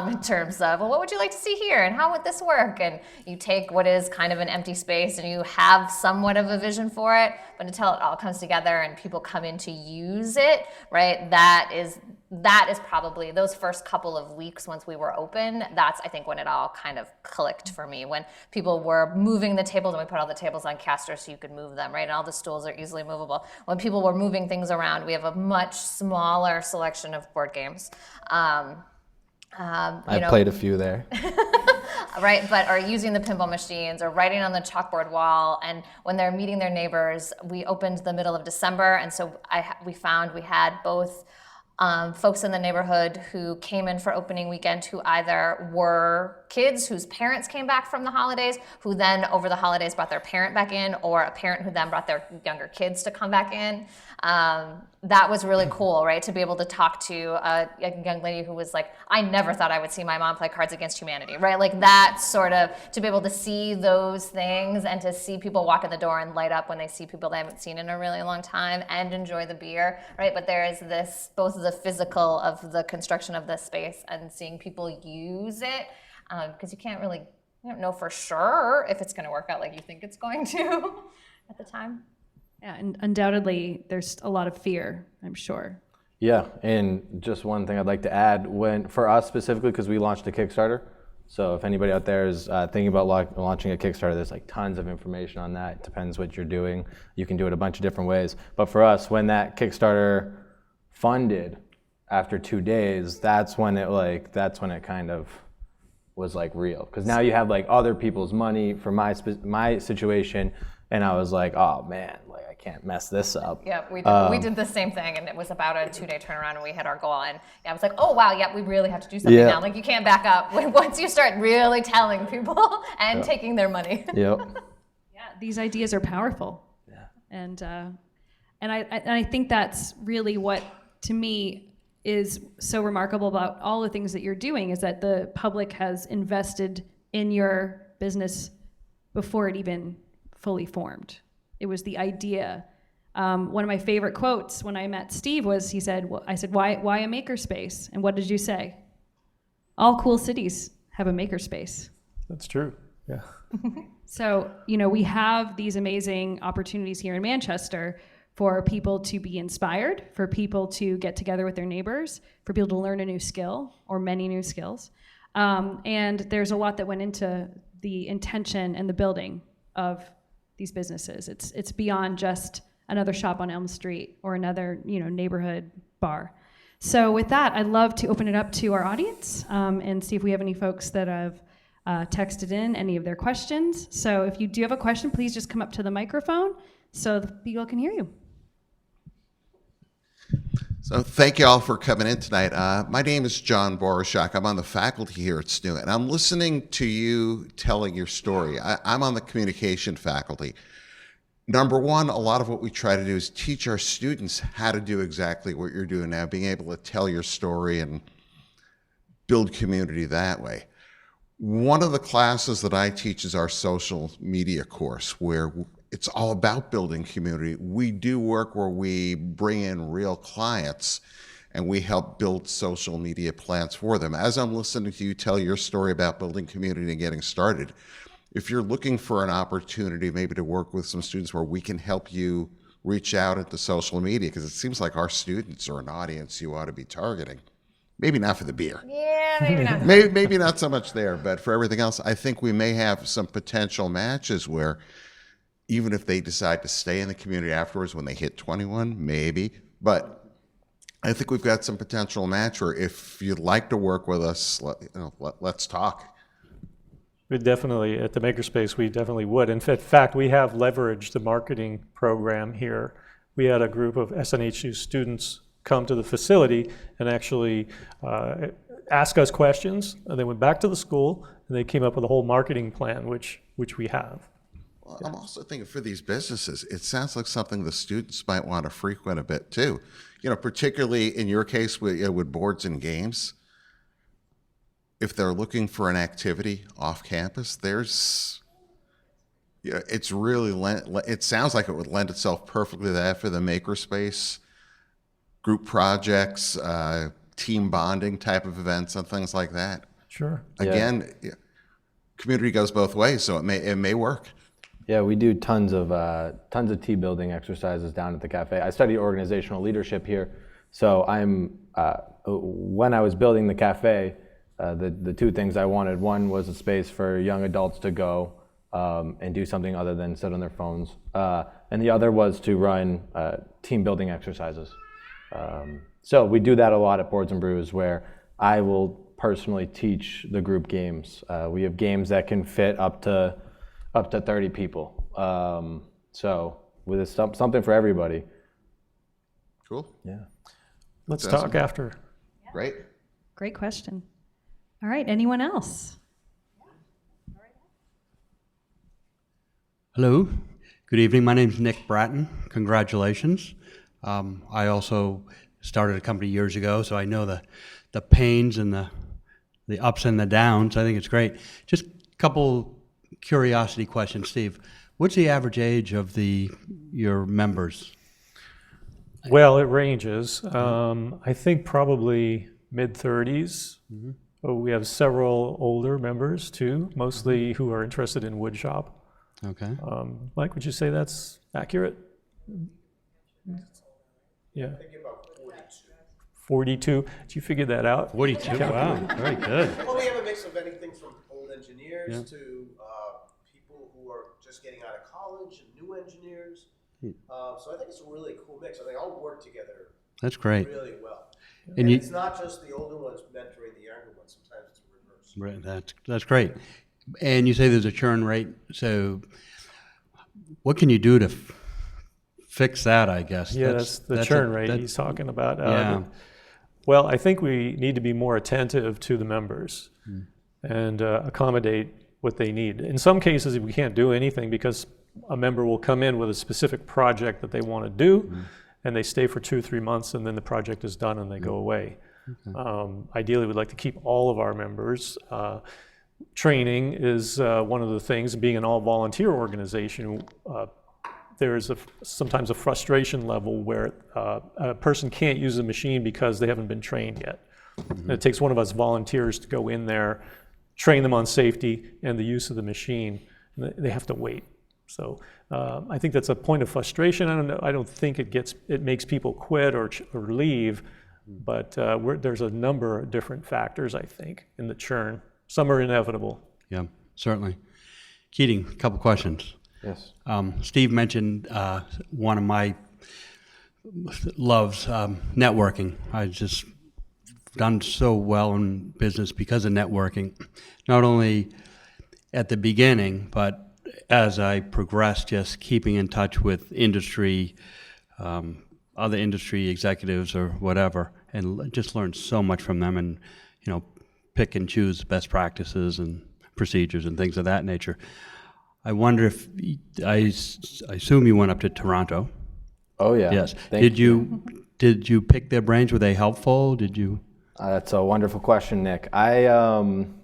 in terms of, well, what would you like to see here and how would this work? And you take what is kind of an empty space and you have somewhat of a vision for it, but until it all comes together and people come in to use it, right? That is probably those first couple of weeks once we were open. That's, I think, when it all kind of clicked for me, when people were moving the tables, and we put all the tables on casters so you could move them, right? And all the stools are easily movable. When people were moving things around, we have a much smaller selection of board games. I've played a few there. Right, but are using the pinball machines or writing on the chalkboard wall. And when they're meeting their neighbors, we opened the middle of December, and so we found we had both folks in the neighborhood who came in for opening weekend who either were kids whose parents came back from the holidays, who then over the holidays brought their parent back in, or a parent who then brought their younger kids to come back in. That was really cool, right? To be able to talk to a young lady who was like, I never thought I would see my mom play Cards Against Humanity, right? Like that sort of, to be able to see those things and to see people walk in the door and light up when they see people they haven't seen in a really long time and enjoy the beer, right? But there is this, both the physical of the construction of this space and seeing people use it, because you don't know for sure if it's going to work out like you think it's going to at the time. Yeah, and undoubtedly, there's a lot of fear, I'm sure. Yeah, and just one thing I'd like to add, for us specifically, because we launched a Kickstarter, so if anybody out there is thinking about launching a Kickstarter, there's like tons of information on that. It depends what you're doing. You can do it a bunch of different ways. But for us, when that Kickstarter funded after 2 days, that's when it kind of was like real. Because now you have like other people's money for my situation, and I was like, oh man, like I can't mess this up. Yeah, we did the same thing, and it was about a 2-day turnaround, and we hit our goal. And yeah, I was like, oh wow, yeah, we really have to do something now. Like you can't back up once you start really telling people and taking their money. Yep. Yeah, these ideas are powerful. Yeah. And I think that's really what, to me, is so remarkable about all the things that you're doing, is that the public has invested in your business before it even fully formed. It was the idea. One of my favorite quotes when I met Steve was, I said, why a makerspace? And what did you say? All cool cities have a makerspace. That's true, yeah. So, we have these amazing opportunities here in Manchester for people to be inspired, for people to get together with their neighbors, for people to learn a new skill or many new skills. And there's a lot that went into the intention and the building of these businesses. It's beyond just another shop on Elm Street or another neighborhood bar. So with that, I'd love to open it up to our audience and see if we have any folks that have texted in any of their questions. So if you do have a question, please just come up to the microphone so the people can hear you. So thank you all for coming in tonight. My name is John Borashak. I'm on the faculty here at SNU, and I'm listening to you telling your story. I'm on the communication faculty. Number one, a lot of what we try to do is teach our students how to do exactly what you're doing now, being able to tell your story and build community that way. One of the classes that I teach is our social media course, where it's all about building community. We do work where we bring in real clients and we help build social media plans for them. As I'm listening to you tell your story about building community and getting started, if you're looking for an opportunity maybe to work with some students where we can help you reach out into social media, because it seems like our students are an audience you ought to be targeting. Maybe not for the beer. Yeah, maybe not. maybe not so much there, but for everything else, I think we may have some potential matches where even if they decide to stay in the community afterwards when they hit 21, maybe. But I think we've got some potential match where if you'd like to work with us, let's talk. We definitely, at the Makerspace, we definitely would. In fact, we have leveraged the marketing program here. We had a group of SNHU students come to the facility and actually ask us questions. And they went back to the school and they came up with a whole marketing plan, which we have. Well, I'm also thinking for these businesses, it sounds like something the students might want to frequent a bit too. Particularly in your case with boards and games, if they're looking for an activity off campus, it's really, it sounds like it would lend itself perfectly to that for the makerspace, group projects, team bonding type of events and things like that. Sure. Again, community goes both ways, so it may work. Yeah, we do tons of team building exercises down at the cafe. I study organizational leadership here, so when I was building the cafe, the two things I wanted, one was a space for young adults to go and do something other than sit on their phones, and the other was to run team building exercises. So we do that a lot at Boards and Brews, where I will personally teach the group games. We have games that can fit up to 30 people. So with something for everybody. Cool. Yeah. Let's That's talk after. Great. Great question. All right, anyone else? Hello, good evening. My name's Nick Bratton. Congratulations. I also started a company years ago, so I know the pains and the ups and the downs. I think it's great. Just a couple curiosity questions, Steve. What's the average age of your members? Well, it ranges. I think probably mid-30s. Oh, we have several older members too, mostly who are interested in wood shop. Okay. Mike, would you say that's accurate? Yeah. 42. Did you figure that out? 42. Wow, very good. Well, we have a mix of anything from old engineers to people who are just getting out of college and new engineers. So I think it's a really cool mix. I think all work together That's great. really well. And you, It's not just the older ones mentoring the younger ones. Sometimes it's reverse. right, that's great. And you say there's a churn rate. So, what can you do to fix that? I guess. Yeah, that's the churn rate he's talking about. Yeah. Well, I think we need to be more attentive to the members and accommodate what they need. In some cases, we can't do anything because a member will come in with a specific project that they want to do, and they stay for 2-3 months, and then the project is done and they go away. Ideally, we'd like to keep all of our members. Training is one of the things. Being an all-volunteer organization, there's sometimes a frustration level where a person can't use a machine because they haven't been trained yet. And it takes one of us volunteers to go in there, train them on safety and the use of the machine. And they have to wait. So I think that's a point of frustration. I don't think it makes people quit or leave, but there's a number of different factors, I think, in the churn. Some are inevitable. Yeah, certainly. Keating, a couple questions. Yes. Steve mentioned one of my loves, networking. I just done so well in business because of networking, not only at the beginning, but as I progressed, just keeping in touch with industry, other industry executives or whatever, and just learned so much from them, and pick and choose best practices and procedures and things of that nature. I wonder if I assume you went up to Toronto. Oh yeah. Yes. Thank Did you pick their brains? Were they helpful? Did you? That's a wonderful question, Nick. One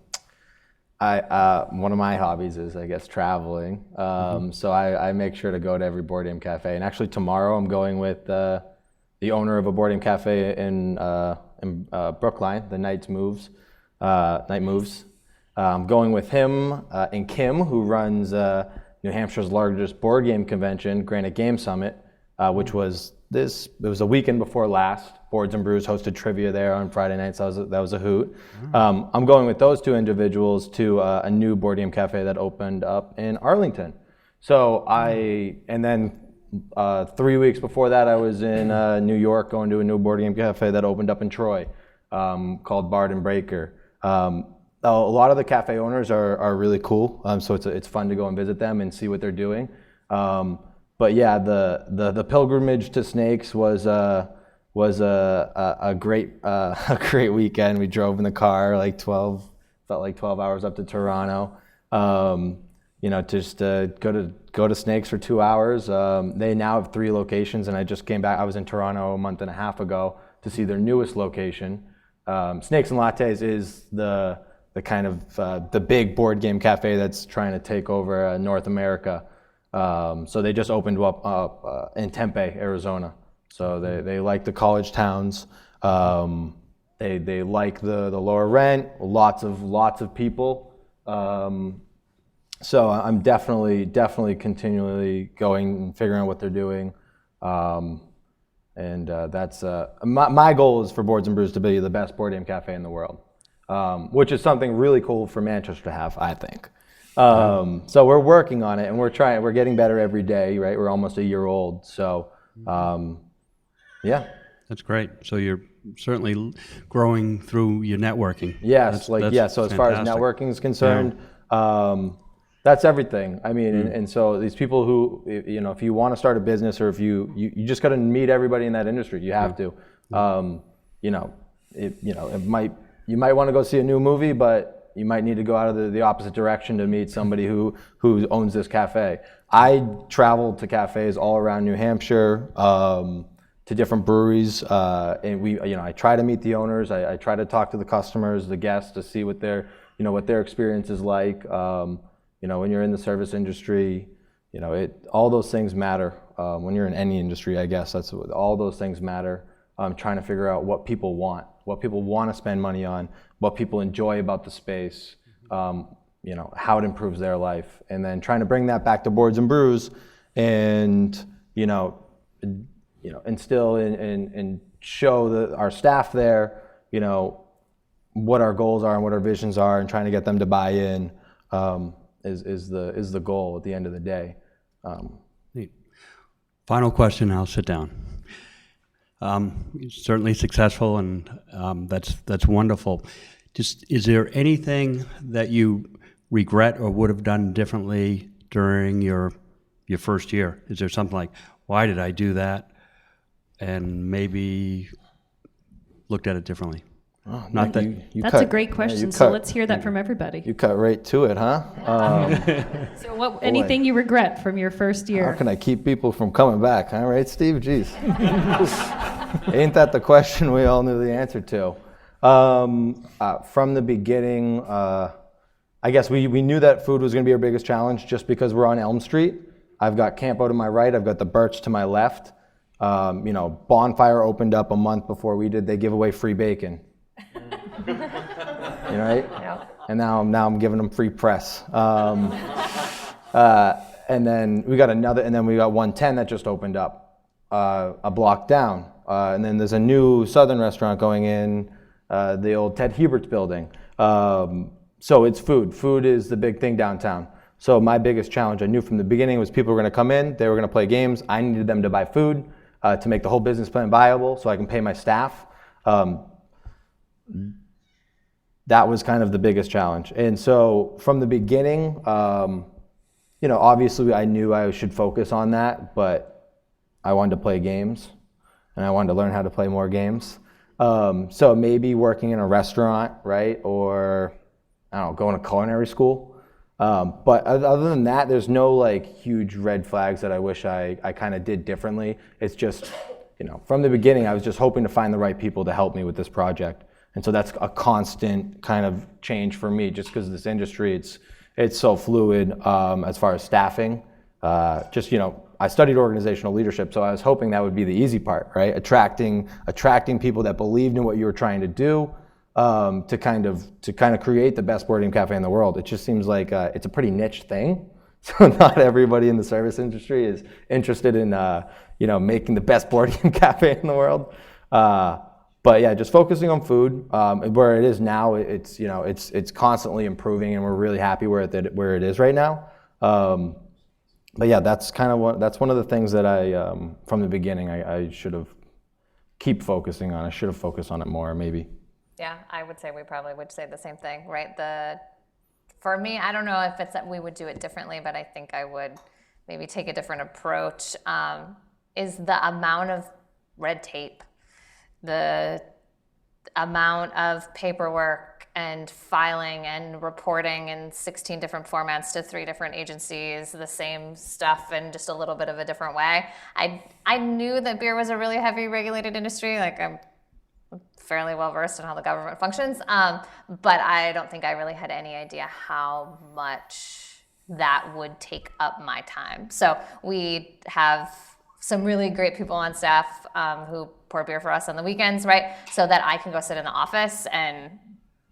of my hobbies is, I guess, traveling. So I make sure to go to every board game cafe. And actually, tomorrow I'm going with the owner of a board game cafe in Brookline, the Night Moves. I'm going with him and Kim, who runs New Hampshire's largest board game convention, Granite Game Summit, which was it was a weekend before last. Boards and Brews hosted trivia there on Friday night, so that was a hoot. I'm going with those two individuals to a new board game cafe that opened up in Arlington. So and then 3 weeks before that, I was in New York going to a new board game cafe that opened up in Troy called Bard and Breaker. A lot of the cafe owners are really cool, so it's fun to go and visit them and see what they're doing. But yeah, the pilgrimage to Snakes was a great weekend. We drove in the car felt like 12 hours up to Toronto. Just go to Snakes for 2 hours. They now have 3 locations, and I just came back. I was in Toronto a month and a half ago to see their newest location. Snakes and Lattes is the kind of the big board game cafe that's trying to take over North America. So they just opened up in Tempe, Arizona. So they like the college towns. They like the lower rent. Lots of people. So I'm definitely continually going and figuring out what they're doing. And that's my goal is for Boards and Brews to be the best board game cafe in the world, which is something really cool for Manchester to have, I think. So we're working on it, and we're getting better every day, right? We're almost a year old, so yeah. That's great. So you're certainly growing through your networking. Yes, so as far as fantastic. networking is concerned, that's everything. I mean, and so these people who, if you want to start a business, or if you just got to meet everybody in that industry, you have to. You might want to go see a new movie, but you might need to go out of the opposite direction to meet somebody who owns this cafe. I traveled to cafes all around New Hampshire, to different breweries, and I try to meet the owners. I try to talk to the customers, the guests, to see what their experience is like. When you're in the service industry, all those things matter. When you're in any industry, I guess all those things matter. Trying to figure out what people want to spend money on, what people enjoy about the space, how it improves their life, and then trying to bring that back to boards and brews, and instill and show our staff there, what our goals are and what our visions are, and trying to get them to buy in is the goal at the end of the day. Neat. Final question, I'll sit down. Certainly successful, and that's wonderful. Just, is there anything that you regret or would have done differently during your first year? Is there something like, why did I do that? And maybe looked at it differently. Oh, Not that That's a great question. So let's hear that from everybody. You cut right to it, huh? So anything you regret from your first year? How can I keep people from coming back? All right, Steve? Jeez. Ain't that the question we all knew the answer to? From the beginning, I guess we knew that food was going to be our biggest challenge just because we're on Elm Street. I've got Campo to my right. I've got the Birch to my left. Bonfire opened up a month before we did. They give away free bacon. Right? Yep. And now I'm giving them free press. And then we got 110 that just opened up a block down. And then there's a new Southern restaurant going in, the old Ted Hubert's building. So it's food. Food is the big thing downtown. So my biggest challenge, I knew from the beginning, was people were going to come in, they were going to play games. I needed them to buy food to make the whole business plan viable so I can pay my staff. That was kind of the biggest challenge. And so from the beginning, obviously I knew I should focus on that, but I wanted to play games and I wanted to learn how to play more games. So maybe working in a restaurant, right? Or going to culinary school. But other than that, there's no huge red flags that I wish I kind of did differently. It's just, from the beginning, I was just hoping to find the right people to help me with this project. And so that's a constant kind of change for me, just because this industry, it's so fluid as far as staffing. I studied organizational leadership, so I was hoping that would be the easy part, right? Attracting people that believed in what you were trying to do, to kind of create the best board game cafe in the world. It just seems like it's a pretty niche thing. So not everybody in the service industry is interested in making the best board game cafe in the world. But yeah, just focusing on food. Where it is now, it's constantly improving, and we're really happy where it is right now. But yeah, that's one of the things that I from the beginning I should have keep focusing on. I should have focused on it more, maybe. Yeah, I would say we probably would say the same thing, right? For me, I don't know if it's that we would do it differently, but I think I would maybe take a different approach, is the amount of red tape, the amount of paperwork and filing and reporting in 16 different formats to 3 different agencies, the same stuff in just a little bit of a different way. I knew that beer was a really heavy regulated industry. I'm fairly well versed in how the government functions, but I don't think I really had any idea how much that would take up my time. So we have some really great people on staff who pour beer for us on the weekends, right? So that I can go sit in the office and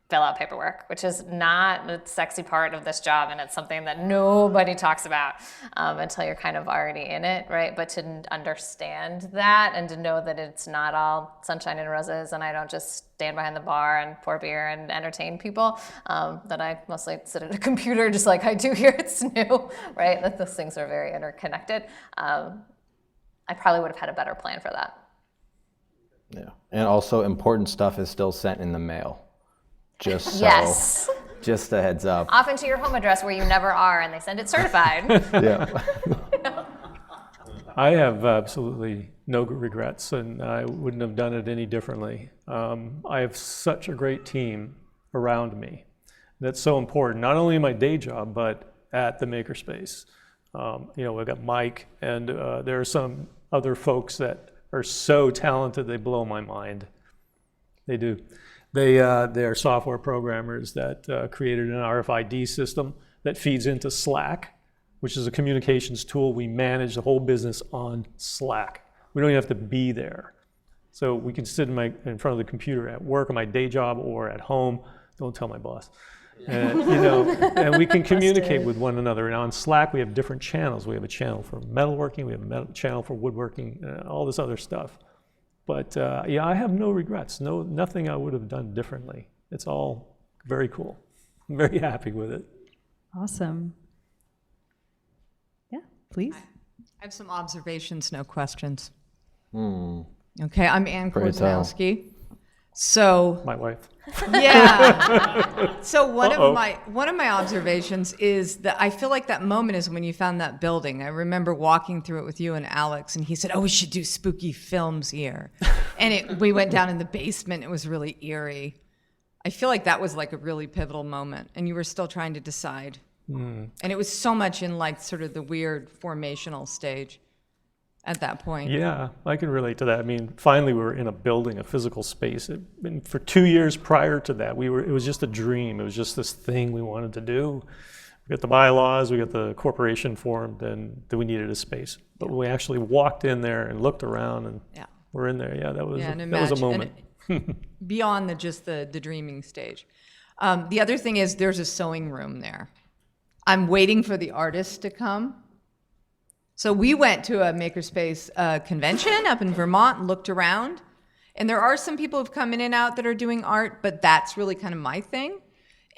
fill out paperwork, which is not the sexy part of this job, and it's something that nobody talks about until you're kind of already in it, right? But to understand that and to know that it's not all sunshine and roses, and I don't just stand behind the bar and pour beer and entertain people, that I mostly sit at a computer just like I do here at SNU, right? That those things are very interconnected. I probably would have had a better plan for that. Yeah, and also important stuff is still sent in the mail. Just a heads up. Often to your home address where you never are, and they send it certified. Yeah. I have absolutely no regrets, and I wouldn't have done it any differently. I have such a great team around me. That's so important, not only in my day job, but at the Makerspace. We've got Mike, and there are some other folks that are so talented, they blow my mind. They do. They're software programmers that created an RFID system that feeds into Slack, which is a communications tool. We manage the whole business on Slack. We don't even have to be there. So we can sit in front of the computer at work, on my day job, or at home. Don't tell my boss. And, and we can communicate with one another. And on Slack, we have different channels. We have a channel for metalworking, we have a channel for woodworking, all this other stuff. But I have no regrets. Nothing I would have done differently. It's all very cool. I'm very happy with it. Awesome. Yeah, please. I have some observations, no questions. Okay, I'm Ann Pray tell. Korzanowski. So, My wife. yeah. So one of my observations is that I feel like that moment is when you found that building. I remember walking through it with you and Alex, and he said, "Oh, we should do spooky films here." And we went down in the basement. It was really eerie. I feel like that was like a really pivotal moment, and you were still trying to decide. And it was so much in like sort of the weird formational stage at that point. Yeah, I can relate to that. I mean, finally we were in a building, a physical space. And for 2 years prior to that, it was just a dream. It was just this thing we wanted to do. We got the bylaws, we got the corporation formed, and then we needed a space. But when we actually walked in there and looked around and we're in there, that was a moment. Beyond just the dreaming stage. The other thing is there's a sewing room there. I'm waiting for the artists to come. So we went to a makerspace convention up in Vermont and looked around. And there are some people who've come in and out that are doing art, but that's really kind of my thing.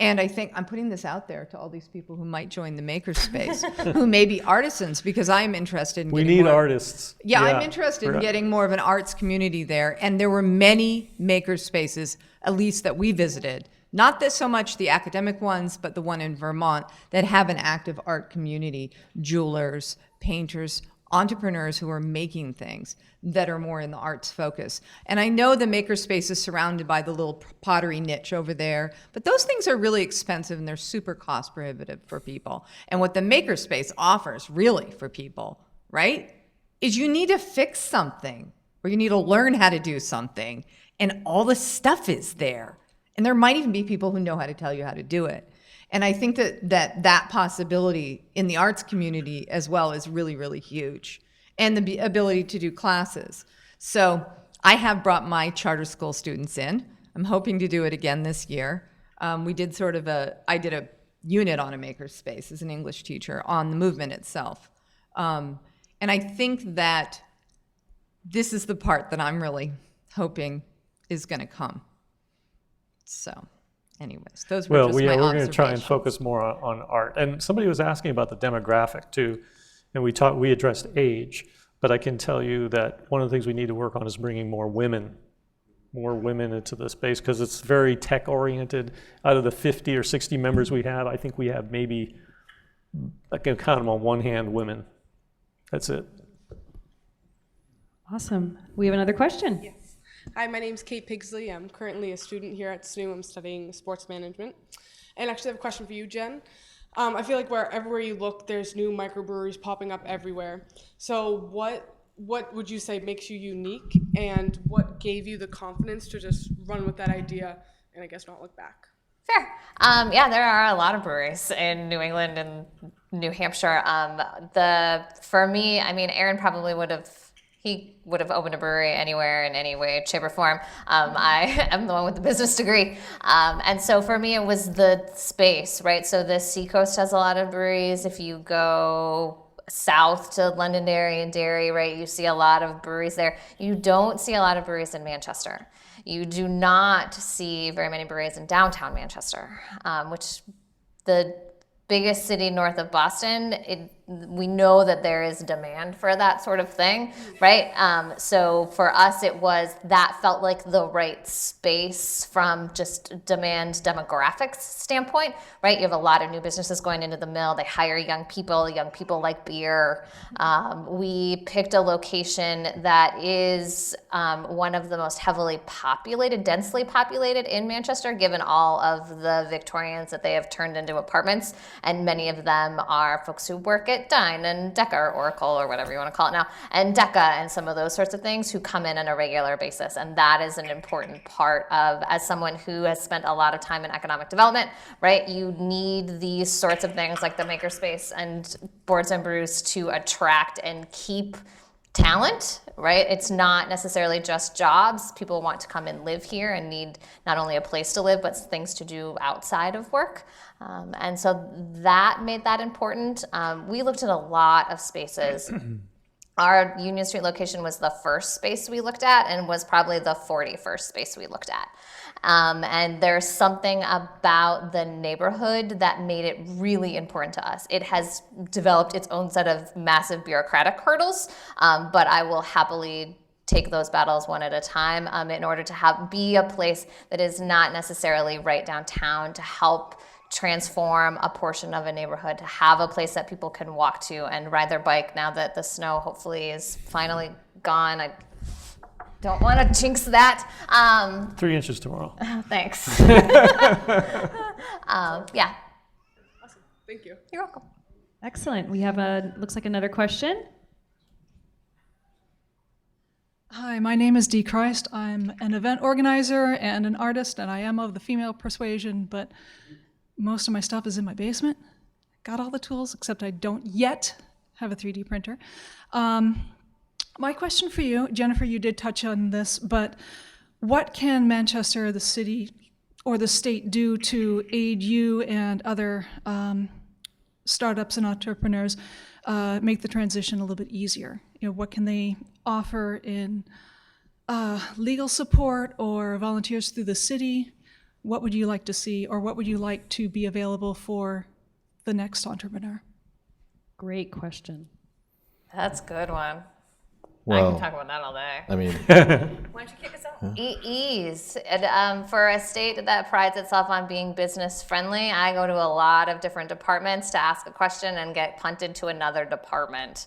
And I think I'm putting this out there to all these people who might join the makerspace, who may be artisans, because I'm interested in getting more artists. Yeah, I'm interested in getting more of an arts community there. And there were many makerspaces, at least that we visited, not that so much the academic ones, but the one in Vermont, that have an active art community, jewelers, painters, entrepreneurs who are making things that are more in the arts focus. And I know the makerspace is surrounded by the little pottery niche over there, but those things are really expensive and they're super cost prohibitive for people. And what the makerspace offers really for people, right, is you need to fix something or you need to learn how to do something, and all the stuff is there. And there might even be people who know how to tell you how to do it. And I think that possibility in the arts community as well is really, really huge. And the ability to do classes. So I have brought my charter school students in. I'm hoping to do it again this year. We did I did a unit on a makerspace as an English teacher on the movement itself. And I think that this is the part that I'm really hoping is going to come. So, anyways, those were just my observations. We're going to try and focus more on art. And somebody was asking about the demographic too, and we addressed age. But I can tell you that one of the things we need to work on is bringing more women into the space, because it's very tech oriented. Out of the 50 or 60 members we have, I think we have maybe, I can count them on one hand, women. That's it. Awesome. We have another question. Yes. Hi, my name's Kate Pigsley. I'm currently a student here at SNU. I'm studying sports management. And actually I have a question for you, Jen. I feel like everywhere you look, there's new microbreweries popping up everywhere. So what would you say makes you unique, and what gave you the confidence to just run with that idea and I guess not look back? Fair. There are a lot of breweries in New England and New Hampshire. For me, I mean, Aaron probably would have opened a brewery anywhere in any way, shape, or form. I am the one with the business degree. And so for me, it was the space, right? So the Seacoast has a lot of breweries. If you go south to Londonderry and Derry, right, you see a lot of breweries there. You don't see a lot of breweries in Manchester. You do not see very many breweries in downtown Manchester, which the biggest city north of Boston, we know that there is demand for that sort of thing, right? So for us, that felt like the right space from just demand demographics standpoint, right? You have a lot of new businesses going into the mill. They hire young people like beer. We picked a location that is one of the most heavily populated, densely populated in Manchester, given all of the Victorians that they have turned into apartments. And many of them are folks who work at Marriott Dine and DECA or Oracle or whatever you want to call it now, and DECA and some of those sorts of things who come in on a regular basis. And that is an important part of, as someone who has spent a lot of time in economic development, right? You need these sorts of things like the makerspace and boards and brews to attract and keep talent, right? It's not necessarily just jobs. People want to come and live here and need not only a place to live, but things to do outside of work. And so that made that important. We looked at a lot of spaces. Our Union Street location was the first space we looked at and was probably the 41st space we looked at. And there's something about the neighborhood that made it really important to us. It has developed its own set of massive bureaucratic hurdles, but I will happily take those battles one at a time in order to be a place that is not necessarily right downtown, to help transform a portion of a neighborhood, to have a place that people can walk to and ride their bike now that the snow hopefully is finally gone. I don't want to jinx that. 3 inches tomorrow. Thanks. Yeah. Awesome. Thank you. You're welcome. Excellent. We have looks like another question. Hi, my name is Dee Christ. I'm an event organizer and an artist, and I am of the female persuasion, but most of my stuff is in my basement. Got all the tools, except I don't yet have a 3D printer. My question for you, Jennifer, you did touch on this, but what can Manchester, the city, or the state do to aid you and other startups and entrepreneurs make the transition a little bit easier? You know, what can they offer in legal support or volunteers through the city? What would you like to see, or what would you like to be available for the next entrepreneur? Great question. That's a good one. Well, I can talk about that all day. I mean, Why don't you kick us out? Ease. And, for a state that prides itself on being business friendly, I go to a lot of different departments to ask a question and get punted to another department.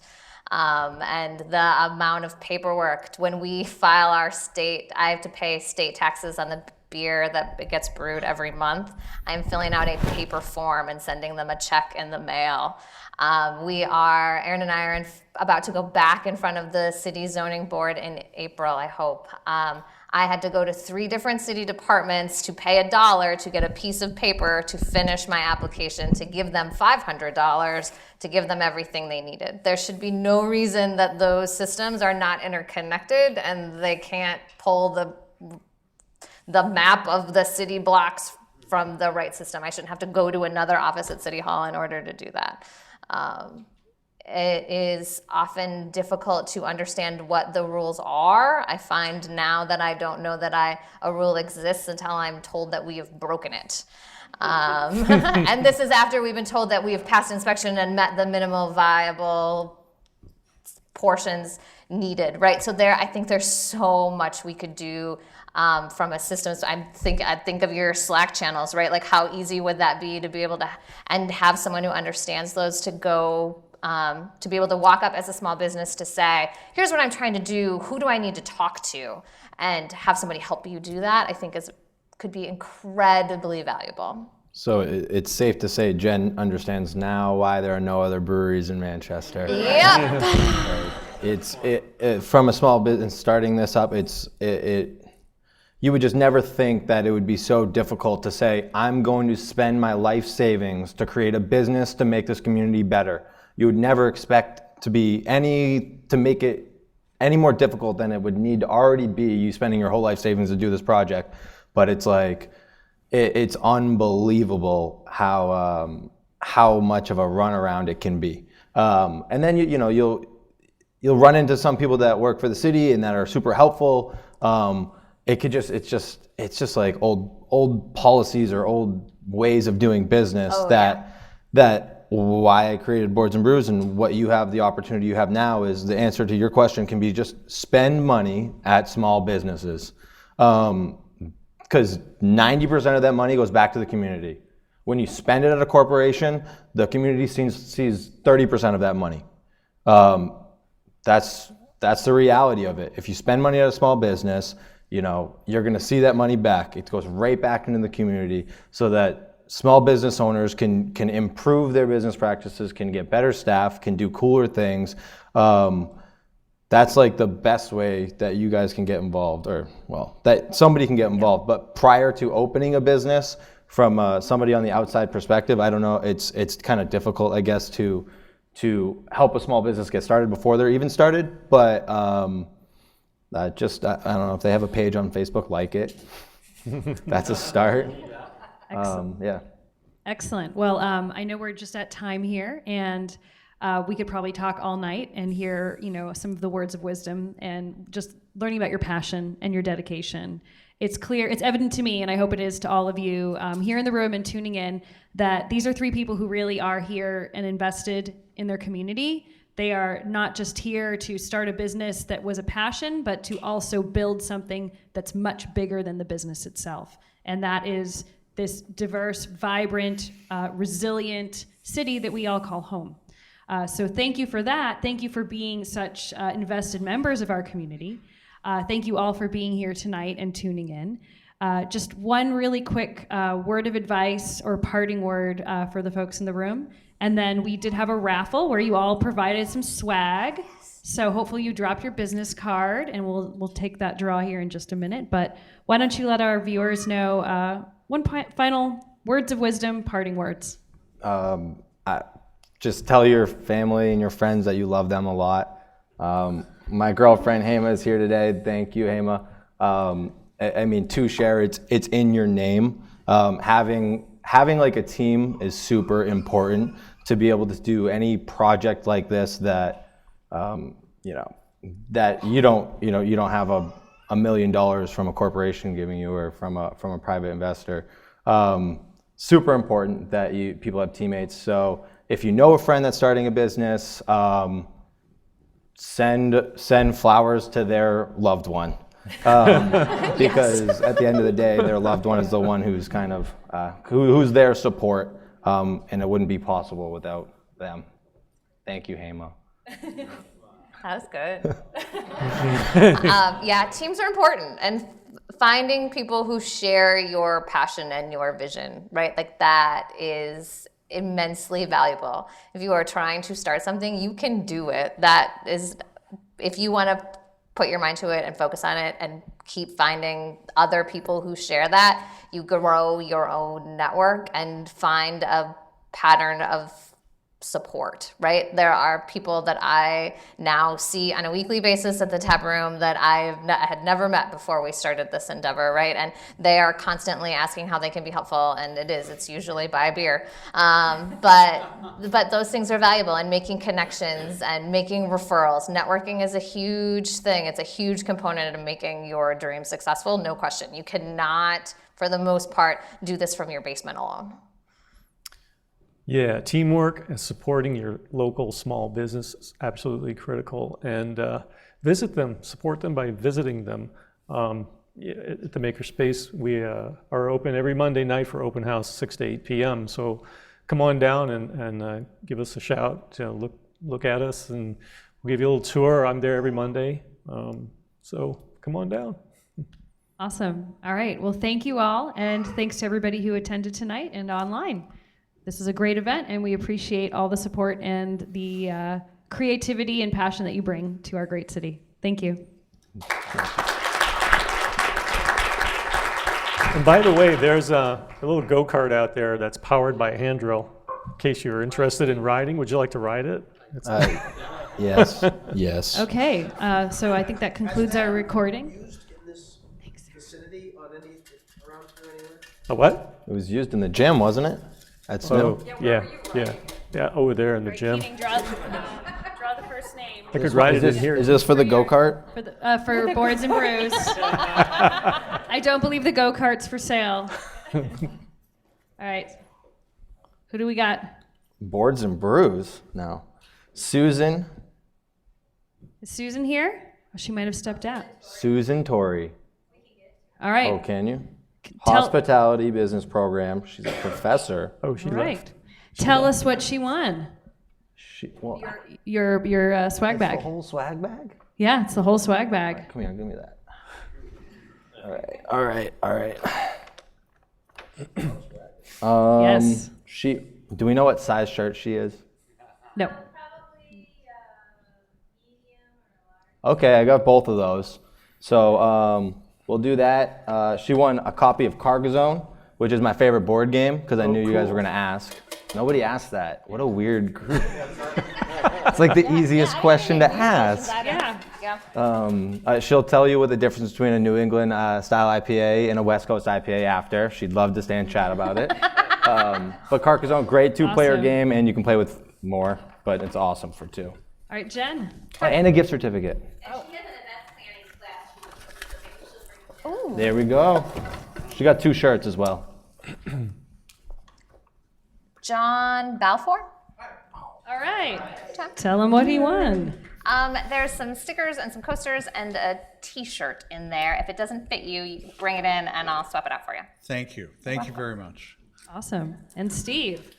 And the amount of paperwork, when we file our state, I have to pay state taxes on the beer that gets brewed every month. I'm filling out a paper form and sending them a check in the mail. Aaron and I are about to go back in front of the city zoning board in April, I hope. I had to go to 3 different city departments to pay $1 to get a piece of paper to finish my application, to give them $500 to give them everything they needed. There should be no reason that those systems are not interconnected and they can't pull the map of the city blocks from the right system. I shouldn't have to go to another office at City Hall in order to do that. It is often difficult to understand what the rules are. I find now that I don't know that a rule exists until I'm told that we have broken it. And this is after we've been told that we have passed inspection and met the minimal viable portions needed, right? So I think there's so much we could do from a system. So I think of your Slack channels, right? Like how easy would that be to be able to, and have someone who understands those to go, to be able to walk up as a small business to say, here's what I'm trying to do, who do I need to talk to? And have somebody help you do that, I think could be incredibly valuable. so it's safe to say Jen understands now why there are no other breweries in Manchester. Yep. It's from a small business starting this up. You would just never think that it would be so difficult to say, I'm going to spend my life savings to create a business to make this community better. You would never expect to make it any more difficult than it would need to already be, you spending your whole life savings to do this project. But it's like, it's unbelievable how much of a runaround it can be. And then you'll run into some people that work for the city and that are super helpful. It's just like old policies or old ways of doing business that why I created Boards and Brews, and what you have, the opportunity you have now is the answer to your question can be just spend money at small businesses. Because 90% of that money goes back to the community. When you spend it at a corporation, the community sees 30% of that money. That's the reality of it. If you spend money at a small business, you're going to see that money back. It goes right back into the community, so that small business owners can improve their business practices, can get better staff, can do cooler things. That's like the best way that you guys can get involved, or well, that somebody can get involved. But prior to opening a business, from somebody on the outside perspective, I don't know, it's kind of difficult, I guess, to help a small business get started before they're even started. But I don't know, if they have a page on Facebook, like it. That's a start. Yeah. Excellent. Well, I know we're just at time here, and we could probably talk all night and hear, some of the words of wisdom and just learning about your passion and your dedication. It's clear, it's evident to me, and I hope it is to all of you here in the room and tuning in, that these are three people who really are here and invested in their community. They are not just here to start a business that was a passion, but to also build something that's much bigger than the business itself. And that is this diverse, vibrant, resilient city that we all call home. So thank you for that. Thank you for being such invested members of our community. Thank you all for being here tonight and tuning in. Just one really quick word of advice or parting word for the folks in the room. And then we did have a raffle where you all provided some swag. So hopefully you dropped your business card, and we'll take that draw here in just a minute. But why don't you let our viewers know final words of wisdom, parting words. Just tell your family and your friends that you love them a lot. My girlfriend Hema is here today. Thank you, Hema. I mean, to share, it's in your name. Having like a team is super important to be able to do any project like this that that you don't have $1 million from a corporation giving you, or from a private investor. Super important that people have teammates. So if you know a friend that's starting a business, send flowers to their loved one, because at the end of the day, their loved one is the one who's kind of who's their support, and it wouldn't be possible without them. Thank you, Hema. That was good. Yeah, teams are important, and finding people who share your passion and your vision, right? Like, that is immensely valuable. If you are trying to start something, you can do it. That is, if you want to put your mind to it and focus on it and keep finding other people who share that, you grow your own network and find a pattern of support, right? There are people that I now see on a weekly basis at the tap room that I had never met before we started this endeavor, right? And they are constantly asking how they can be helpful, and it's usually buy a beer. But those things are valuable, and making connections and making referrals. Networking is a huge thing. It's a huge component of making your dream successful, no question. You cannot, for the most part, do this from your basement alone. Yeah, teamwork and supporting your local small business is absolutely critical. And visit them, support them by visiting them. At the Makerspace, we are open every Monday night for open house, 6 to 8 p.m. So come on down and give us a shout. Look at us, and we'll give you a little tour. I'm there every Monday. So come on down. Awesome. All right. Well, thank you all, and thanks to everybody who attended tonight and online. This is a great event, and we appreciate all the support and the creativity and passion that you bring to our great city. Thank you. And by the way, there's a little go-kart out there that's powered by a hand drill. In case you're interested in riding, would you like to ride it? Yes. Yes. Okay. So I think that concludes our recording. Used in this vicinity on any around here anywhere? A what? It was used in the gym, wasn't it? At Snow. Oh, yeah, over there in the gym. Draw the first name. I could ride it in here. Is this for the go-kart? For Boards and Brews. I don't believe the go-kart's for sale. All right. Who do we got? Boards and Brews? No. Susan. Is Susan here? Oh, she might have stepped out. Susan Torrey. All right. Oh, can you? Hospitality business program. She's a professor. Oh, she left. Tell us what she won. Your swag bag. The whole swag bag? Yeah, it's the whole swag bag. Come here, give me that. All right. Yes. Do we know what size shirt she is? No. Okay, I got both of those. So we'll do that. She won a copy of Cargazone, which is my favorite board game, because I knew you guys were going to ask. Nobody asked that. What a weird group. It's like the easiest question to ask. She'll tell you what the difference between a New England style IPA and a West Coast IPA after. She'd love to stay and chat about it. But Carcassonne, great two-player Awesome. game, and you can play with more, but it's awesome for two. All right, Jen. And a gift certificate. There we go. She got 2 shirts as well. John Balfour. All right. Tell him what he won. There's some stickers and some coasters and a T-shirt in there. If it doesn't fit you, you bring it in and I'll swap it out for you. Thank you. Thank you very much. Awesome. And Steve.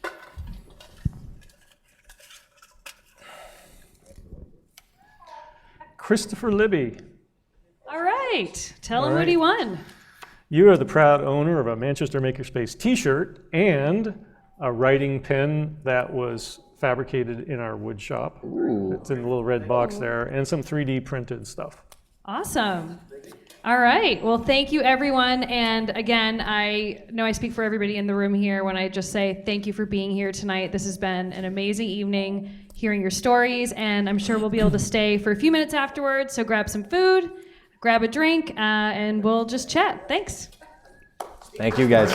Christopher Libby, All right. Tell him what he won. you are the proud owner of a Manchester Makerspace t-shirt and a writing pen that was fabricated in our wood shop. It's in the little red box there, and some 3D printed stuff. Awesome. All right. Well, thank you, everyone. And again, I know I speak for everybody in the room here when I just say thank you for being here tonight. This has been an amazing evening, hearing your stories, and I'm sure we'll be able to stay for a few minutes afterwards. So grab some food, grab a drink, and we'll just chat. Thanks. Thank you, guys.